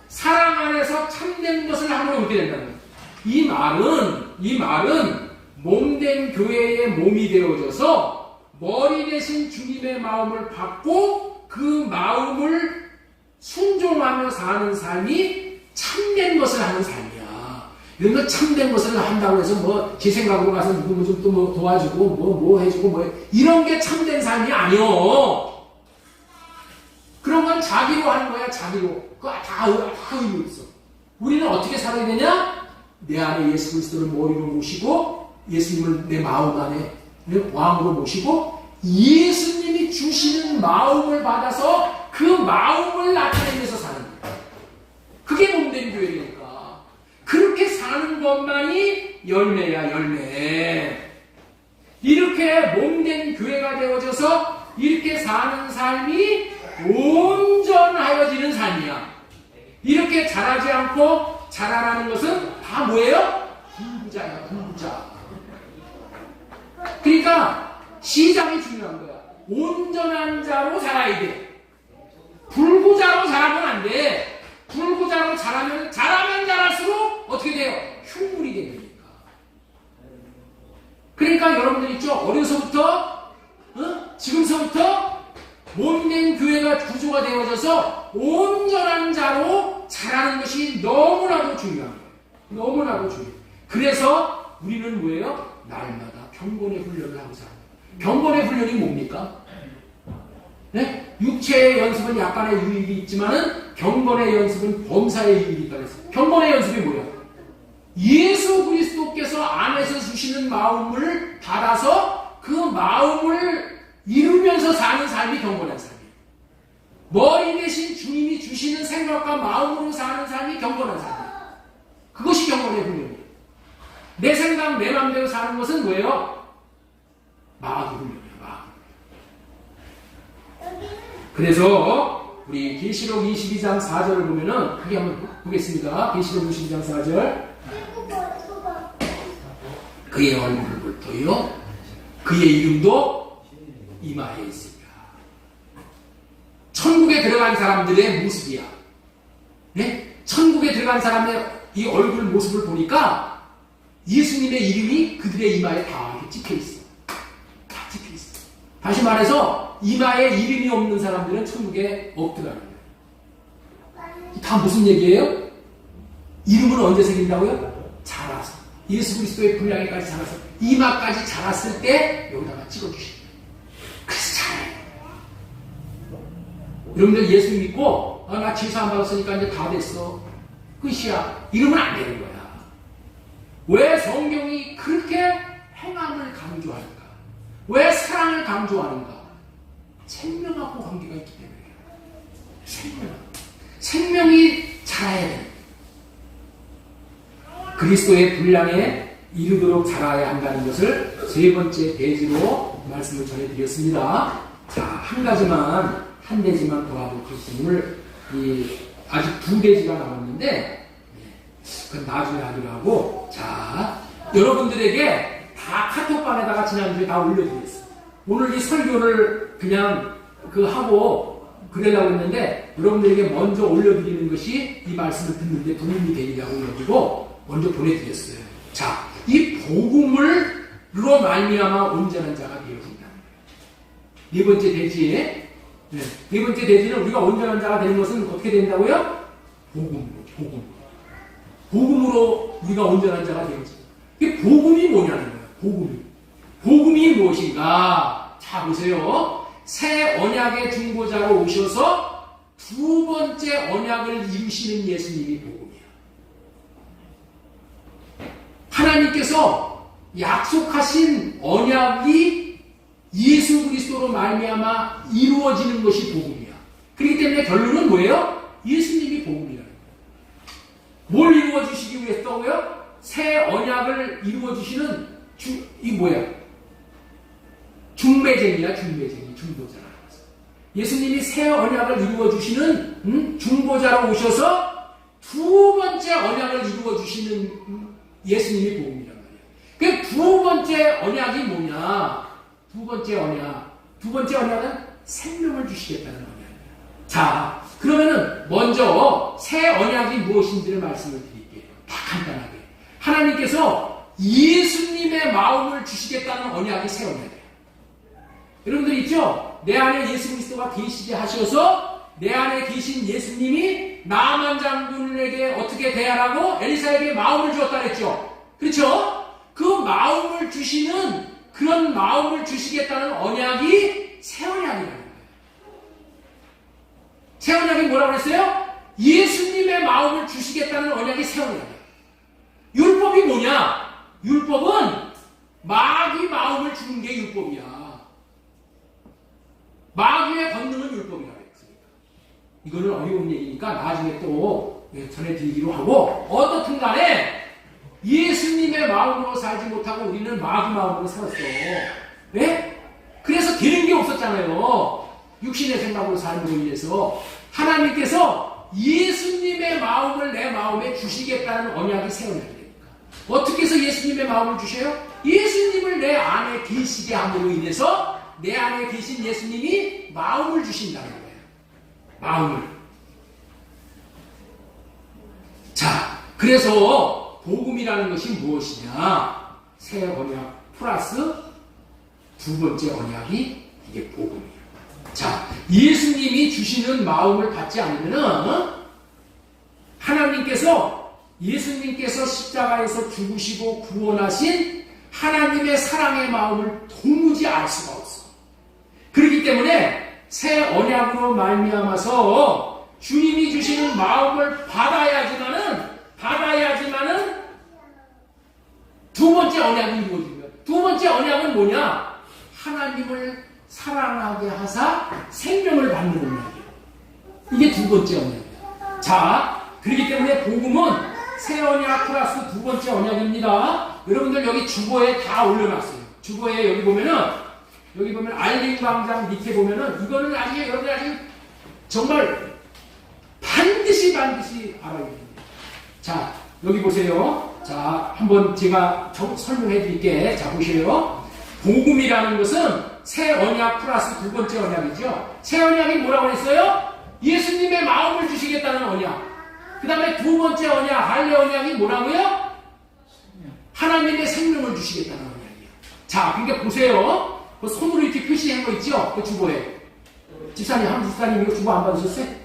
사랑 안에서 참된 것을 함으로 그렇게 된다는 거예요. 이 말은 몸된 교회의 몸이 되어져서 머리 대신 주님의 마음을 받고 그 마음을 순종하며 사는 삶이 참된 것을 하는 삶이야. 이런 거 참된 것을 한다고 해서 뭐 제 생각으로 가서 누구 좀 또 뭐 도와주고 뭐 해주고 뭐 이런 게 참된 삶이 아니요. 그런 건 자기로 하는 거야. 자기로. 그거 다 의미 없어. 우리는 어떻게 살아야 되냐? 내 안에 예수 그리스도를 머리로 모시고 예수님을 내 마음 안에 왕으로 모시고 예수님이 주시는 마음을 받아서 그 마음을 나타내면서 사는 거예요. 그게 몸된 교회니까. 그렇게 사는 것만이 열매야, 열매. 이렇게 몸된 교회가 되어져서 이렇게 사는 삶이 온전하여지는 삶이야. 이렇게 자라지 않고 자라라는 것은 다 뭐예요? 불구자야, 불구자. 그러니까 시작이 중요한 거야. 온전한 자로 자라야 돼. 불구자로 자라면 안 돼. 불구자로 자라면 자랄수록 어떻게 돼요? 흉물이 되니까. 그러니까 여러분들 있죠? 어려서부터 지금서부터 몸된 교회가 구조가 되어져서 온전한 자로 자라는 것이 너무나도 중요한 거예요. 너무나도 중요해요. 그래서 우리는 뭐예요? 날마다 경건의 훈련을 하고 살아요. 경건의 훈련이 뭡니까? 네? 육체의 연습은 약간의 유익이 있지만은 경건의 연습은 범사의 유익이 있다고 했어요. 경건의 연습이 뭐예요? 예수 그리스도께서 안에서 주시는 마음을 받아서 그 마음을 이루면서 사는 삶이 경건한 삶이에요. 머리 대신 주님이 주시는 생각과 마음으로 사는 삶이 경건한 삶이에요. 그것이 경건의 훈련이에요. 내 생각, 내 마음대로 사는 것은 뭐예요? 마귀 훈련이에요. 그래서 우리 계시록 22장 4절을 보면은 크게 한번 보겠습니다. 계시록 22장 4절. 그의 얼굴을 볼 터요 그의 이름도 이마에 있습니다. 천국에 들어간 사람들의 모습이야. 네? 천국에 들어간 사람의 이 얼굴 모습을 보니까 예수님의 이름이 그들의 이마에 다 이렇게 찍혀 있어. 다 찍혀 있어. 다시 말해서 이마에 이름이 없는 사람들은 천국에 없더라는 거예요. 다 무슨 얘기예요? 이름은 언제 생긴다고요? 자라서. 예수 그리스도의 분량에까지 자라서 이마까지 자랐을 때 여기다가 찍어주시는 거예요. 그래서 자라요. 여러분들 예수 믿고 나 제사 안 받았으니까 이제 다 됐어. 끝이야. 이러면 안 되는 거야. 왜 성경이 그렇게 행함을 강조하는가? 왜 사랑을 강조하는가? 생명하고 관계가 있기 때문이에요. 생명이 자라야 돼요. 그리스도의 분량에 이르도록 자라야 한다는 것을 세 번째 대지로 말씀을 전해드렸습니다. 자, 한 대지만 더 하도록 하겠습니다. 오늘 아직 두 대지가 남았는데 그건 나중에 하기로 하고, 자, 여러분들에게 다 카톡방에다가 지난주에 다 올려드렸어요. 오늘 이 설교를 그냥 하고 그러려고 했는데 여러분들에게 먼저 올려드리는 것이 이 말씀을 듣는데 도움이 되리라고 여기고 먼저 보내드렸어요. 자, 이 복음으로 말미암아 온전한 자가 되어진다는 거예요. 네 번째 대지에 네. 네 번째 대지는 우리가 온전한 자가 되는 것은 어떻게 된다고요? 복음으로 우리가 온전한 자가 되지. 이게 복음이 뭐냐는 거예요. 복음이 무엇인가? 자, 보세요. 새 언약의 중보자로 오셔서 두 번째 언약을 이루시는 예수님이 복음이에요. 하나님께서 약속하신 언약이 예수 그리스도로 말미암아 이루어지는 것이 복음이야. 그렇기 때문에 결론은 뭐예요? 예수님이 복음이라는 거예요. 뭘 이루어 주시기 위해서고요? 새 언약을 이루어 주시는 이 뭐야? 중보자라는 거죠. 예수님이 새 언약을 이루어 주시는 중보자로 오셔서 두 번째 언약을 이루어 주시는 예수님이 복음이란 말이에요. 그 두 번째 언약이 뭐냐? 두 번째 언약은 생명을 주시겠다는 언약이에요. 자, 그러면은 먼저 새 언약이 무엇인지를 말씀을 드릴게요. 다 간단하게. 하나님께서 예수님의 마음을 주시겠다는 언약이 새 언약이에요. 여러분들 있죠? 내 안에 예수 그리스도가 계시게 하셔서 내 안에 계신 예수님이 나만 장군에게 어떻게 대하라고 엘리사에게 마음을 주었다 그랬죠? 그렇죠? 그 마음을 주시는 그런 마음을 주시겠다는 언약이 새 언약이라는 거예요. 새 언약이 뭐라고 그랬어요? 예수님의 마음을 주시겠다는 언약이 새 언약이에요. 율법이 뭐냐? 율법은 마귀 마음을 주는 게 율법이야. 마귀의 권능은 율법이라고 했습니다. 이거는 어려운 얘기니까 나중에 또 전해드리기로 하고, 어떻든 간에 예수님의 마음으로 살지 못하고 우리는 마귀 마음으로 살았어. 네? 그래서 되는 게 없었잖아요. 육신의 생각으로 삶으로 인해서. 하나님께서 예수님의 마음을 내 마음에 주시겠다는 언약이 새 언약이니까. 어떻게 해서 예수님의 마음을 주셔요? 예수님을 내 안에 계시게 함으로 인해서 내 안에 계신 예수님이 마음을 주신다는 거예요. 마음을. 자, 그래서 복음이라는 것이 무엇이냐? 새 언약 플러스 두 번째 언약이 이게 복음이에요. 자, 예수님이 주시는 마음을 받지 않으면은 예수님께서 십자가에서 죽으시고 구원하신 하나님의 사랑의 마음을 도무지 알 수가 없어. 그렇기 때문에 새 언약으로 말미암아서 주님이 주시는 마음을 받아야지만은 두 번째 언약이 이루어진 거야. 두 번째 언약은 뭐냐? 하나님을 사랑하게 하사 생명을 받는 언약이에요. 이게 두 번째 언약이에요. 자, 그렇기 때문에 복음은 새 언약 플러스 두 번째 언약입니다. 여러분들 여기 주보에 다 올려놨어요. 주보에 여기 보면 알림 광장 밑에 보면은 이거는 나중에 여러분들 아주 정말 반드시 알아야 됩니다. 자, 여기 보세요. 자, 한번 제가 설명해 드릴게. 자, 보세요. 복음이라는 것은 새 언약 플러스 두 번째 언약이죠. 새 언약이 뭐라고 했어요? 예수님의 마음을 주시겠다는 언약. 그 다음에 두 번째 언약, 할례 언약이 뭐라고요? 하나님의 생명을 주시겠다는 언약이에요. 자, 그러니까 보세요. 그 손으로 이렇게 표시한 거 있죠? 그 주보에. 집사님 이거 주보 안 받으셨어요?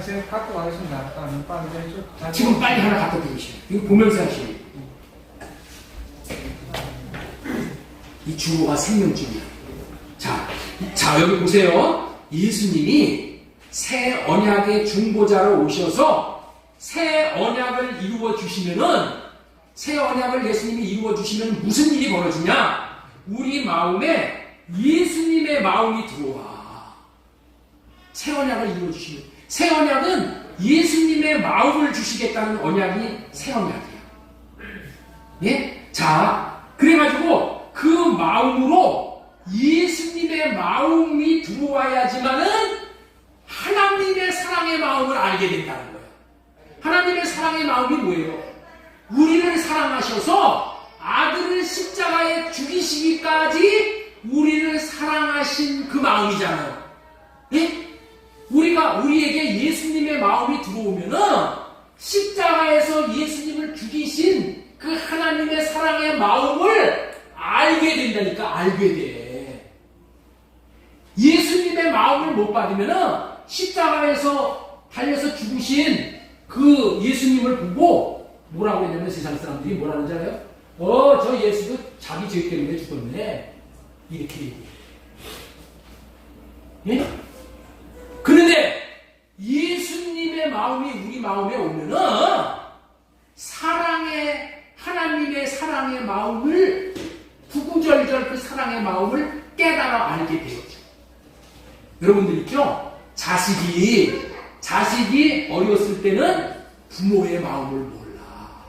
제가 갖고 가겠습니다. 지금 빨리 하나 갖다 드리시오. 이거 보면서 하시오. 이 주보가 생명줄이야. 자, 여기 보세요. 예수님이 새 언약의 중보자로 오셔서 새 언약을 이루어 주시면은, 새 언약을 예수님이 이루어 주시면 무슨 일이 벌어지냐? 우리 마음에 예수님의 마음이 들어와. 새 언약을 이루어 주시면. 새 언약은 예수님의 마음을 주시겠다는 언약이 새 언약이야. 예? 자, 그래가지고 그 마음으로 예수님의 마음이 들어와야지만은 하나님의 사랑의 마음을 알게 된다는 거예요. 하나님의 사랑의 마음이 뭐예요? 우리를 사랑하셔서 아들을 십자가에 죽이시기까지 우리를 사랑하신 그 마음이잖아요. 예? 우리에게 예수님의 마음이 들어오면은 십자가에서 예수님을 죽이신 그 하나님의 사랑의 마음을 알게 된다니까. 알게 돼. 예수님의 마음을 못 받으면은 십자가에서 달려서 죽으신 그 예수님을 보고 뭐라고 했냐면 세상 사람들이 뭐라는 줄 알아요? 저 예수도 자기 죄 때문에 죽었네. 이렇게 얘기해요. 예? 그런데 예수님의 마음이 우리 마음에 오면은 하나님의 사랑의 마음을 구구절절 그 사랑의 마음을 깨달아 알게 되었죠. 여러분들 있죠? 자식이 어렸을 때는 부모의 마음을 몰라.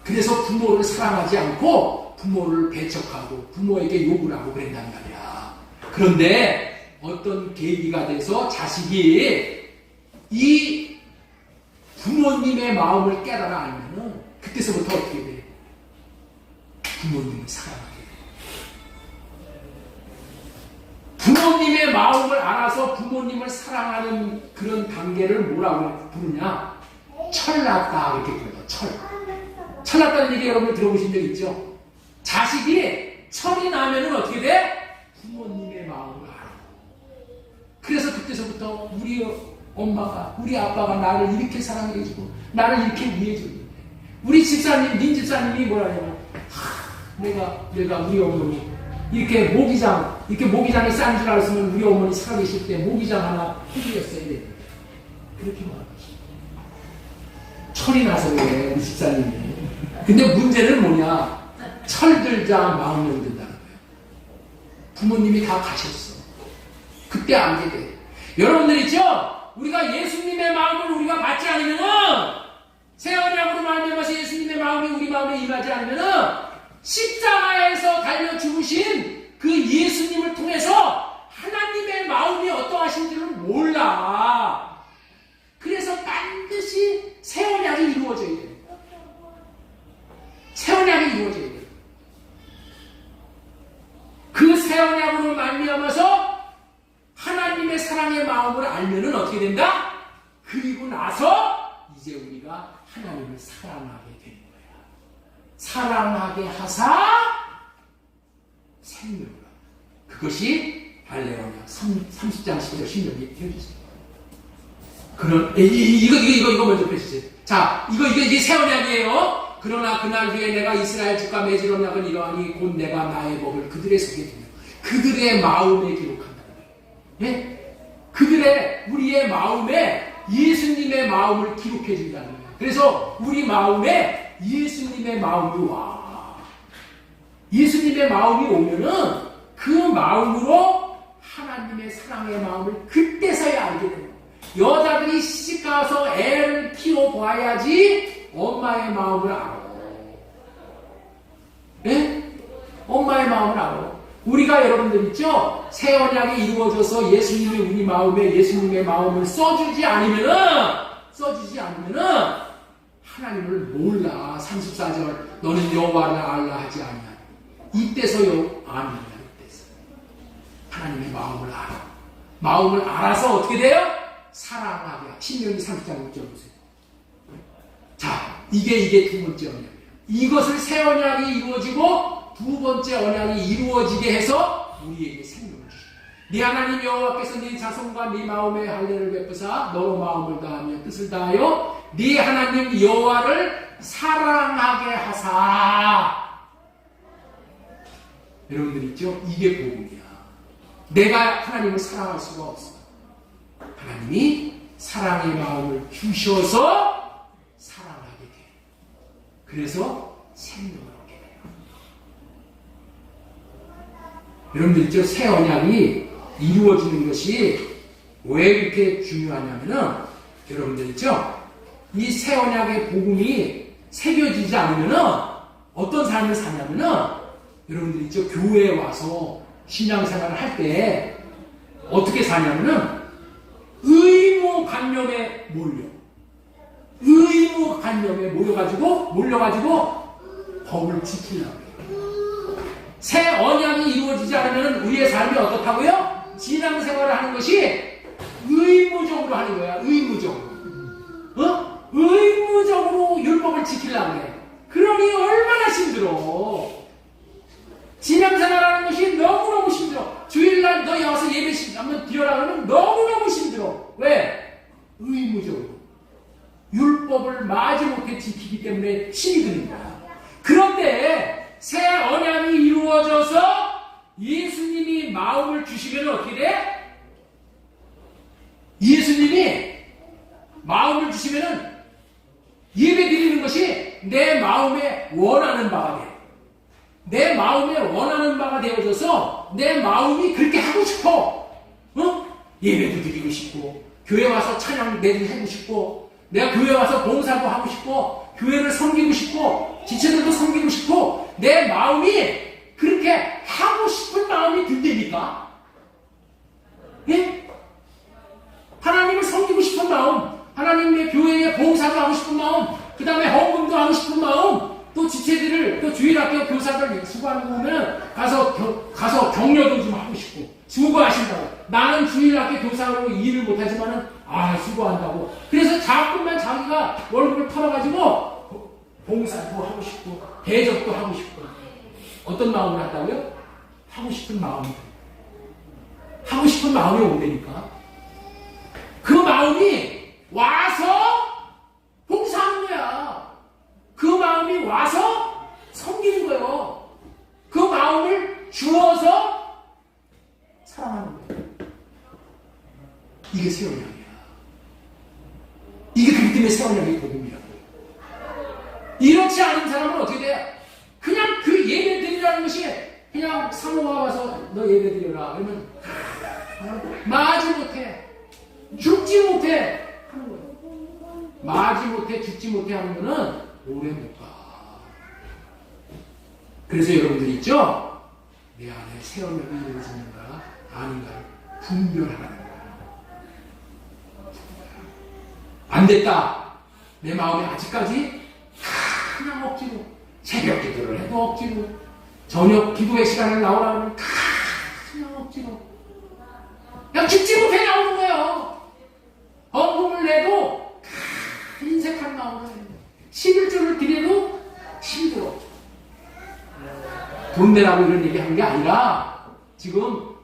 그래서 부모를 사랑하지 않고 부모를 배척하고 부모에게 욕을 하고 그랬단 말이야. 그런데 어떤 계기가 돼서 자식이 이 부모님의 마음을 깨달아 알면은 그때서부터 어떻게 돼? 부모님을 사랑하게 돼. 부모님의 마음을 알아서 부모님을 사랑하는 그런 단계를 뭐라고 부르냐? 철났다 이렇게 불러요. 철났다는 얘기 여러분 들어보신 적 있죠? 자식이 철이 나면은 어떻게 돼? 부모님의 마음을 알아. 그래서 그때서부터 우리 엄마가 우리 아빠가 나를 이렇게 사랑해주고 나를 이렇게 위해주고 우리 집사님, 민 집사님이 뭐라냐면 내가 우리 어머니 이렇게 모기장에 싼 줄 알았으면 우리 어머니 살아계실 때 모기장 하나 해드렸어야 돼. 그렇게 말하지. 철이 나서 그래 우리 집사님이. 근데 문제는 뭐냐? 철들자 마음을 든다는 거예요. 부모님이 다 가셨어. 그때 알게 돼. 여러분들 있죠? 우리가 예수님의 마음을 우리가 받지 않으면은 새 언약으로 말미암아서 예수님의 마음이 우리 마음에 임하지 않으면은 십자가에서 달려 죽으신 그 예수님을 통해서 하나님의 마음이 어떠하신지를 몰라. 그래서 반드시 새 언약이 이루어져야 돼요. 새 언약이 이루어져야 돼요. 그 새 언약으로 말미암아서 하나님의 사랑의 마음을 알면은 어떻게 된다? 그리고 나서 이제 우리가 하나님을 사랑하게 되는 거야. 사랑하게 하사 생명을. 그것이 발레언약 30장 10절 16절이 되어주세요. 그런 이거 먼저 펴주세요. 자, 이게 새 언약이에요. 그러나 그날 후에 내가 이스라엘 집과 맺을 언약은 이러하니 곧 내가 나의 법을 그들의 속에 두며 그들의 마음에 기록한다. 예? 우리의 마음에 예수님의 마음을 기록해 준다는 거예요. 그래서 우리 마음에 예수님의 마음이 와. 예수님의 마음이 오면은 그 마음으로 하나님의 사랑의 마음을 그때서야 알게 돼요. 여자들이 시집가서 애를 키워봐야지 엄마의 마음을 알아. 예? 엄마의 마음을 알아. 우리가 여러분들 있죠? 새 언약이 이루어져서 예수님이 우리 마음에 예수님의 마음을 써주지 않으면은 하나님을 몰라. 34절 너는 여호와를 알라 하지 아니하니 이때서요 아니냐. 이때서 하나님의 마음을 알아. 마음을 알아서 어떻게 돼요? 사랑하게. 신명기 30장 6절 보세요. 자, 이게 두 번째 언약이에요. 이것을 새 언약이 이루어지고 두 번째 언약이 이루어지게 해서 우리에게 생명을 주십니다. 네 하나님 여호와께서 네 자손과 네 마음의 할례를 베푸사 너로 마음을 다하며 뜻을 다하여 네 하나님 여호와를 사랑하게 하사. 여러분들 있죠? 이게 복음이야. 내가 하나님을 사랑할 수가 없어. 하나님이 사랑의 마음을 주셔서 사랑하게 돼. 그래서 생명을 얻게 돼요. 여러분들 있죠? 새 언약이 이루어지는 것이 왜 이렇게 중요하냐면은 여러분들 있죠? 이 새 언약의 복음이 새겨지지 않으면은 어떤 삶을 사냐면은 여러분들 있죠? 교회에 와서 신앙생활을 할 때 어떻게 사냐면은 의무관념에 몰려가지고 법을 지키려고 해요. 새 언약이 이루어지지 않으면 우리의 삶이 어떻다고요? 신앙생활을 하는 것이 의무적으로 하는 거야. 의무적으로 율법을 지키려고 해. 그러니 얼마나 힘들어. 신앙생활하는 것이 너무너무 힘들어. 주일날 너희 와서 예배 한번 드려라 그러면 너무너무 힘들어. 왜? 의무적으로. 율법을 마지못해 지키기 때문에 힘이 드는 거야. 그런데 새 언약이 이루어져서 예수님이 마음을 주시면 어떻게 돼? 예수님이 마음을 주시면은 예배 드리는 것이 내 마음에 원하는 바가 돼. 내 마음에 원하는 바가 되어져서 내 마음이 그렇게 하고 싶어. 예배도 드리고 싶고, 교회 와서 찬양 내도 하고 싶고, 내가 교회 와서 봉사도 하고 싶고, 교회를 섬기고 싶고, 지체들도 섬기고 싶고, 내 마음이 그렇게 하고 싶은 마음이 든다니까? 예? 하나님을 섬기고 싶은 마음, 하나님의 교회에 봉사도 하고 싶은 마음, 그 다음에 헌금도 하고 싶은 마음, 또 지체들을, 또 주일학교 교사들 수고하는 거 보면 가서 격려도 좀 하고 싶고, 수고하신다고. 나는 주일학교 교사로 일을 못하지만은, 수고한다고. 그래서 자꾸만 자기가 월급을 털어가지고, 봉사도 하고 싶고, 대접도 하고 싶고. 어떤 마음을 한다고요? 하고 싶은 마음이. 하고 싶은 마음이 온다니까. 그 마음이 와서 봉사하는 거야. 그 마음이 와서 섬기는 거예요. 그 마음을 주어서 사랑하는 거예요. 이게 세원양이야. 이게 그렇기 때문에 세원양이 복음이라고. 이렇지 않은 사람은 어떻게 돼요? 그냥 그 예배 드리라는 것이 그냥 사모가 와서 너 예배 드려라. 그러면 마지 못해. 죽지 못해. 하는 거예요. 마지 못해, 죽지 못해 하는 거는 오래 못 가. 그래서 여러분들 있죠? 내 안에 새 언약이 이루어지는가 아닌가를 분별하라는 거예요. 안 됐다. 내 마음이 아직까지 그냥 억지로 새벽 기도를 해도 억지로 저녁 기도의 시간을 나오라면 그냥 억지로 그냥 죽지 못해 나오는 거예요. 헌금을 내도 인색한 마음으로 11조를 드려도 힘들어. 돈 내라고 이런 얘기한 게 아니라 지금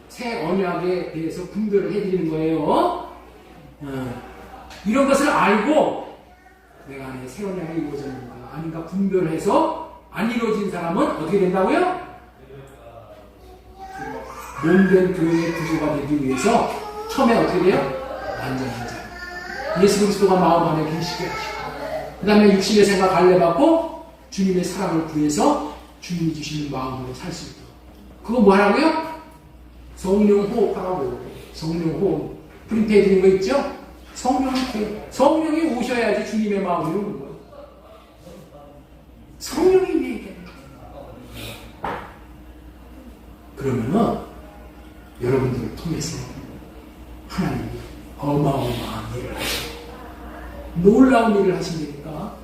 새 언약에 대해서 분별을 해드리는 거예요. 이런 것을 알고 내가 안에 새 언약이 이루어졌는가 아닌가 분별해서 안 이루어진 사람은 어떻게 된다고요? 몸된 교회의 구조가 되기 위해서 처음에 어떻게 돼요? 완전한 자. 예수 그리스도가 마음 안에 계시게 하시고 그 다음에 육신의 생각 갈래받고 주님의 사랑을 구해서 주님이 주시는 마음으로 살 수 있도록. 그거 뭐 하라고요? 성령 호흡하라고. 성령 호흡. 프린트해 드린 거 있죠? 성령이 오셔야지 주님의 마음이 오는 거예요. 성령이 얘기하는 거예요. 그러면은 여러분들을 통해서 하나님이 어마어마한 일을 하시고 놀라운 일을 하신다니까.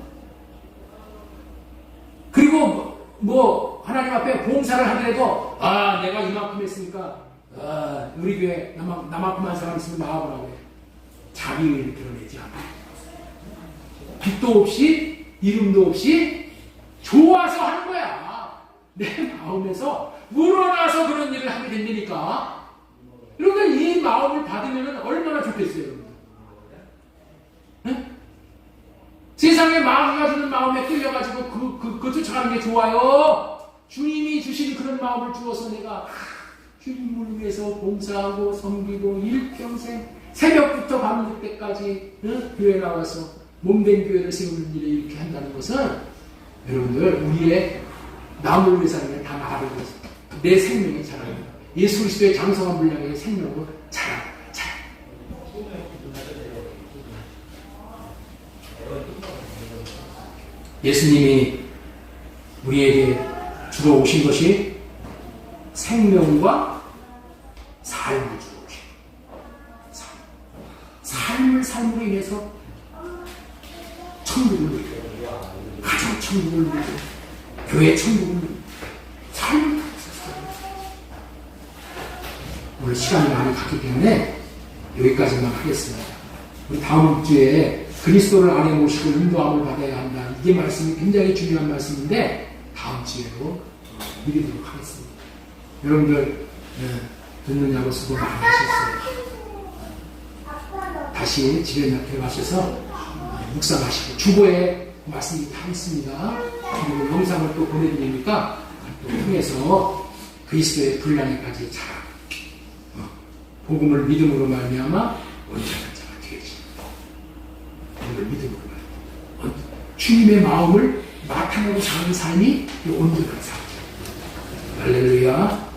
그리고 뭐 하나님 앞에 봉사를 하더라도 내가 이만큼 했으니까 우리 교회 나만큼 한 사람 있으면 나와보라고 해. 자기 의를 드러내지 않아요. 빛도 없이 이름도 없이 좋아서 하는 거야. 내 마음에서 우러나서 그런 일을 하게 된다니까. 그러니까 이 마음을 받으면 얼마나 좋겠어요, 여러분. 네? 세상에 마귀가 주는 마음에 끌려가지고 그 쫓아가는 게 좋아요. 주님이 주신 그런 마음을 주어서 내가 주님을 위해서 봉사하고 섬기고 일평생 새벽부터 밤늦 때까지 교회 나와서 몸된 교회를 세우는 일을 이렇게 한다는 것은 여러분들 우리의 남을 위해서 하는 게 다 나를 위해서 내 생명이 자라는 거예요. 예수 그리스도의 장성한 분량의 생명으로 자라는 거예요. 예수님이 우리에게 주러 오신 것이 생명과 삶을 주러 오신 거예요. 삶으로 인해서 천국을 누리고 가정 천국을 누리고 교회 천국을 누리고 삶을 오늘 시간이 많이 갔기 때문에 여기까지만 하겠습니다. 우리 다음 주에 그리스도를 안에 모시고 인도함을 받아야 한다. 이게 말씀이 굉장히 중요한 말씀인데 다음 주에도 드리도록 하겠습니다. 여러분들 듣느냐고 수고 많이 하셨어요. 다시 집에 들어가셔서 묵상하시고 주보에 말씀이 다 있습니다. 그리고 영상을 또 보내드리니까 또 통해서 그리스도의 분량에까지 잘 복음을 믿음으로 말미암아 온전한 자가 되어집니다. 복음을 믿음으로 말미암아 주님의 마음을 나타내고 사는 삶이 이 온전한 삶입니다. 할렐루야.